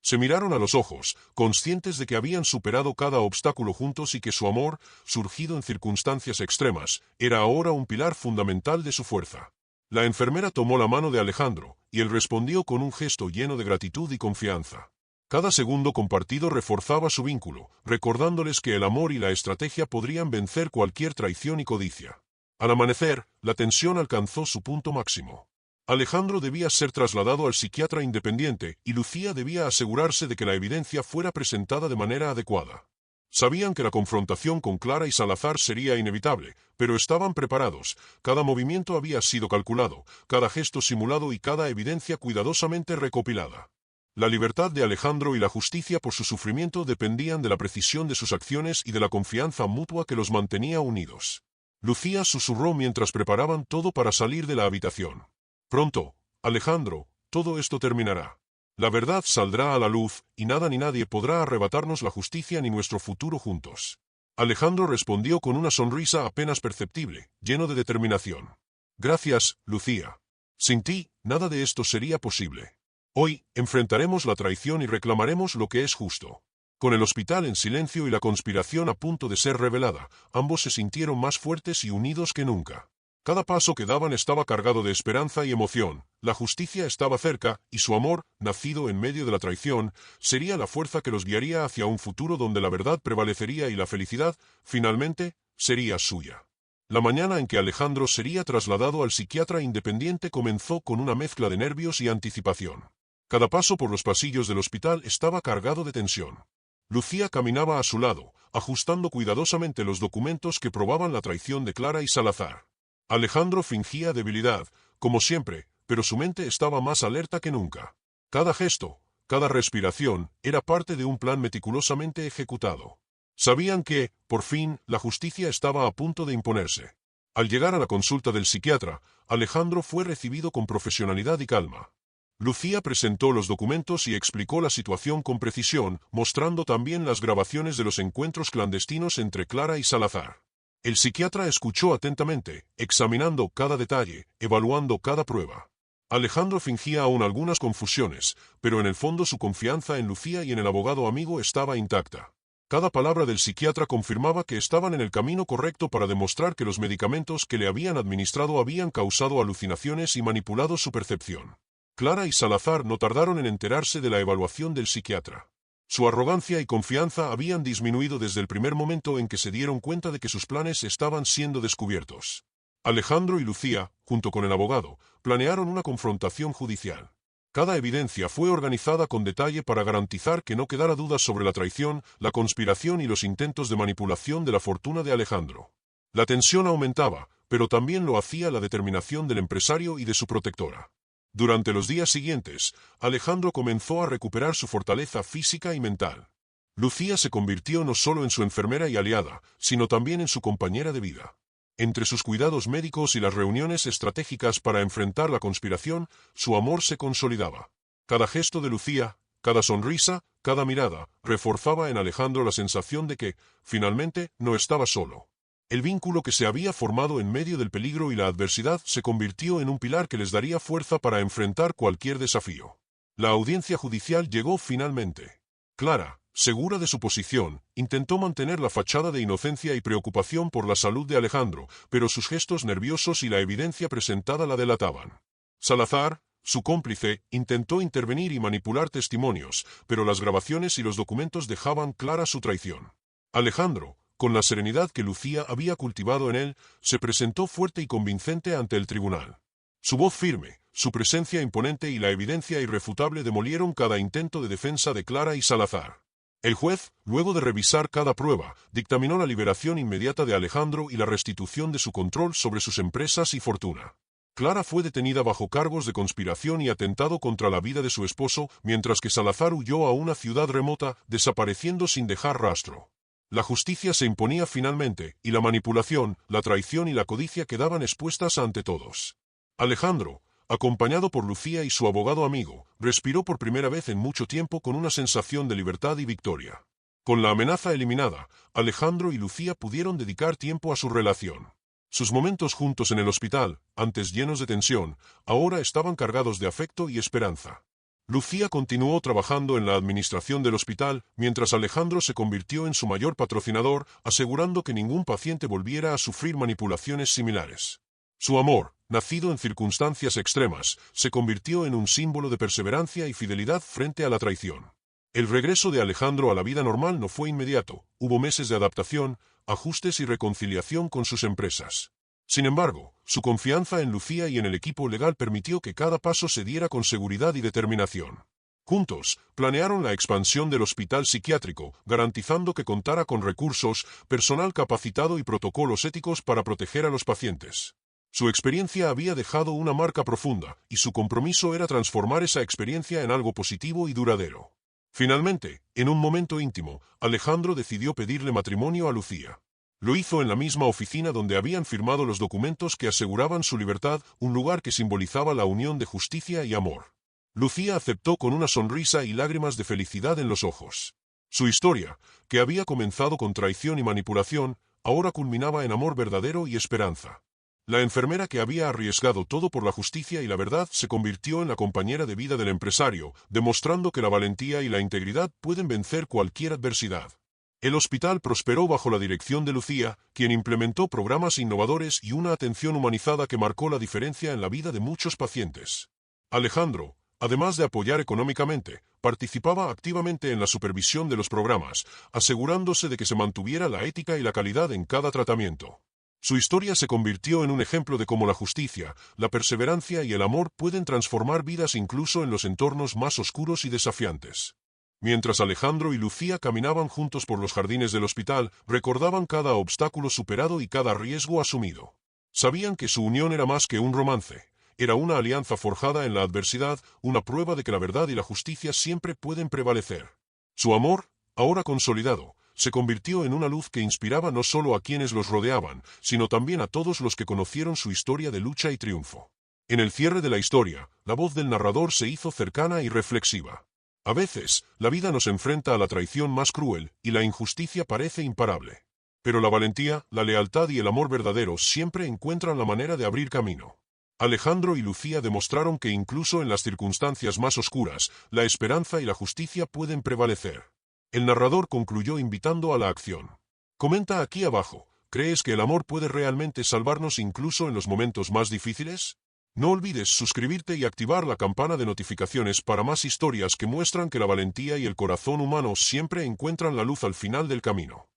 Se miraron a los ojos, conscientes de que habían superado cada obstáculo juntos y que su amor, surgido en circunstancias extremas, era ahora un pilar fundamental de su fuerza. La enfermera tomó la mano de Alejandro, y él respondió con un gesto lleno de gratitud y confianza. Cada segundo compartido reforzaba su vínculo, recordándoles que el amor y la estrategia podrían vencer cualquier traición y codicia. Al amanecer, la tensión alcanzó su punto máximo. Alejandro debía ser trasladado al psiquiatra independiente y Lucía debía asegurarse de que la evidencia fuera presentada de manera adecuada. Sabían que la confrontación con Clara y Salazar sería inevitable, pero estaban preparados. Cada movimiento había sido calculado, cada gesto simulado y cada evidencia cuidadosamente recopilada. La libertad de Alejandro y la justicia por su sufrimiento dependían de la precisión de sus acciones y de la confianza mutua que los mantenía unidos. Lucía susurró mientras preparaban todo para salir de la habitación. Pronto, Alejandro, todo esto terminará. La verdad saldrá a la luz, y nada ni nadie podrá arrebatarnos la justicia ni nuestro futuro juntos. Alejandro respondió con una sonrisa apenas perceptible, lleno de determinación. Gracias, Lucía. Sin ti, nada de esto sería posible. Hoy, enfrentaremos la traición y reclamaremos lo que es justo. Con el hospital en silencio y la conspiración a punto de ser revelada, ambos se sintieron más fuertes y unidos que nunca. Cada paso que daban estaba cargado de esperanza y emoción, la justicia estaba cerca, y su amor, nacido en medio de la traición, sería la fuerza que los guiaría hacia un futuro donde la verdad prevalecería y la felicidad, finalmente, sería suya. La mañana en que Alejandro sería trasladado al psiquiatra independiente comenzó con una mezcla de nervios y anticipación. Cada paso por los pasillos del hospital estaba cargado de tensión. Lucía caminaba a su lado, ajustando cuidadosamente los documentos que probaban la traición de Clara y Salazar. Alejandro fingía debilidad, como siempre, pero su mente estaba más alerta que nunca. Cada gesto, cada respiración, era parte de un plan meticulosamente ejecutado. Sabían que, por fin, la justicia estaba a punto de imponerse. Al llegar a la consulta del psiquiatra, Alejandro fue recibido con profesionalidad y calma. Lucía presentó los documentos y explicó la situación con precisión, mostrando también las grabaciones de los encuentros clandestinos entre Clara y Salazar. El psiquiatra escuchó atentamente, examinando cada detalle, evaluando cada prueba. Alejandro fingía aún algunas confusiones, pero en el fondo su confianza en Lucía y en el abogado amigo estaba intacta. Cada palabra del psiquiatra confirmaba que estaban en el camino correcto para demostrar que los medicamentos que le habían administrado habían causado alucinaciones y manipulado su percepción. Clara y Salazar no tardaron en enterarse de la evaluación del psiquiatra. Su arrogancia y confianza habían disminuido desde el primer momento en que se dieron cuenta de que sus planes estaban siendo descubiertos. Alejandro y Lucía, junto con el abogado, planearon una confrontación judicial. Cada evidencia fue organizada con detalle para garantizar que no quedara dudas sobre la traición, la conspiración y los intentos de manipulación de la fortuna de Alejandro. La tensión aumentaba, pero también lo hacía la determinación del empresario y de su protectora. Durante los días siguientes, Alejandro comenzó a recuperar su fortaleza física y mental. Lucía se convirtió no solo en su enfermera y aliada, sino también en su compañera de vida. Entre sus cuidados médicos y las reuniones estratégicas para enfrentar la conspiración, su amor se consolidaba. Cada gesto de Lucía, cada sonrisa, cada mirada, reforzaba en Alejandro la sensación de que, finalmente, no estaba solo. El vínculo que se había formado en medio del peligro y la adversidad se convirtió en un pilar que les daría fuerza para enfrentar cualquier desafío. La audiencia judicial llegó finalmente. Clara, segura de su posición, intentó mantener la fachada de inocencia y preocupación por la salud de Alejandro, pero sus gestos nerviosos y la evidencia presentada la delataban. Salazar, su cómplice, intentó intervenir y manipular testimonios, pero las grabaciones y los documentos dejaban clara su traición. Alejandro, con la serenidad que Lucía había cultivado en él, se presentó fuerte y convincente ante el tribunal. Su voz firme, su presencia imponente y la evidencia irrefutable demolieron cada intento de defensa de Clara y Salazar. El juez, luego de revisar cada prueba, dictaminó la liberación inmediata de Alejandro y la restitución de su control sobre sus empresas y fortuna. Clara fue detenida bajo cargos de conspiración y atentado contra la vida de su esposo, mientras que Salazar huyó a una ciudad remota, desapareciendo sin dejar rastro. La justicia se imponía finalmente, y la manipulación, la traición y la codicia quedaban expuestas ante todos. Alejandro, acompañado por Lucía y su abogado amigo, respiró por primera vez en mucho tiempo con una sensación de libertad y victoria. Con la amenaza eliminada, Alejandro y Lucía pudieron dedicar tiempo a su relación. Sus momentos juntos en el hospital, antes llenos de tensión, ahora estaban cargados de afecto y esperanza. Lucía continuó trabajando en la administración del hospital, mientras Alejandro se convirtió en su mayor patrocinador, asegurando que ningún paciente volviera a sufrir manipulaciones similares. Su amor, nacido en circunstancias extremas, se convirtió en un símbolo de perseverancia y fidelidad frente a la traición. El regreso de Alejandro a la vida normal no fue inmediato, hubo meses de adaptación, ajustes y reconciliación con sus empresas. Sin embargo, su confianza en Lucía y en el equipo legal permitió que cada paso se diera con seguridad y determinación. Juntos, planearon la expansión del hospital psiquiátrico, garantizando que contara con recursos, personal capacitado y protocolos éticos para proteger a los pacientes. Su experiencia había dejado una marca profunda, y su compromiso era transformar esa experiencia en algo positivo y duradero. Finalmente, en un momento íntimo, Alejandro decidió pedirle matrimonio a Lucía. Lo hizo en la misma oficina donde habían firmado los documentos que aseguraban su libertad, un lugar que simbolizaba la unión de justicia y amor. Lucía aceptó con una sonrisa y lágrimas de felicidad en los ojos. Su historia, que había comenzado con traición y manipulación, ahora culminaba en amor verdadero y esperanza. La enfermera que había arriesgado todo por la justicia y la verdad se convirtió en la compañera de vida del empresario, demostrando que la valentía y la integridad pueden vencer cualquier adversidad. El hospital prosperó bajo la dirección de Lucía, quien implementó programas innovadores y una atención humanizada que marcó la diferencia en la vida de muchos pacientes. Alejandro, además de apoyar económicamente, participaba activamente en la supervisión de los programas, asegurándose de que se mantuviera la ética y la calidad en cada tratamiento. Su historia se convirtió en un ejemplo de cómo la justicia, la perseverancia y el amor pueden transformar vidas incluso en los entornos más oscuros y desafiantes. Mientras Alejandro y Lucía caminaban juntos por los jardines del hospital, recordaban cada obstáculo superado y cada riesgo asumido. Sabían que su unión era más que un romance. Era una alianza forjada en la adversidad, una prueba de que la verdad y la justicia siempre pueden prevalecer. Su amor, ahora consolidado, se convirtió en una luz que inspiraba no solo a quienes los rodeaban, sino también a todos los que conocieron su historia de lucha y triunfo. En el cierre de la historia, la voz del narrador se hizo cercana y reflexiva. A veces, la vida nos enfrenta a la traición más cruel, y la injusticia parece imparable. Pero la valentía, la lealtad y el amor verdadero siempre encuentran la manera de abrir camino. Alejandro y Lucía demostraron que incluso en las circunstancias más oscuras, la esperanza y la justicia pueden prevalecer. El narrador concluyó invitando a la acción. Comenta aquí abajo, ¿crees que el amor puede realmente salvarnos incluso en los momentos más difíciles? No olvides suscribirte y activar la campana de notificaciones para más historias que muestran que la valentía y el corazón humano siempre encuentran la luz al final del camino.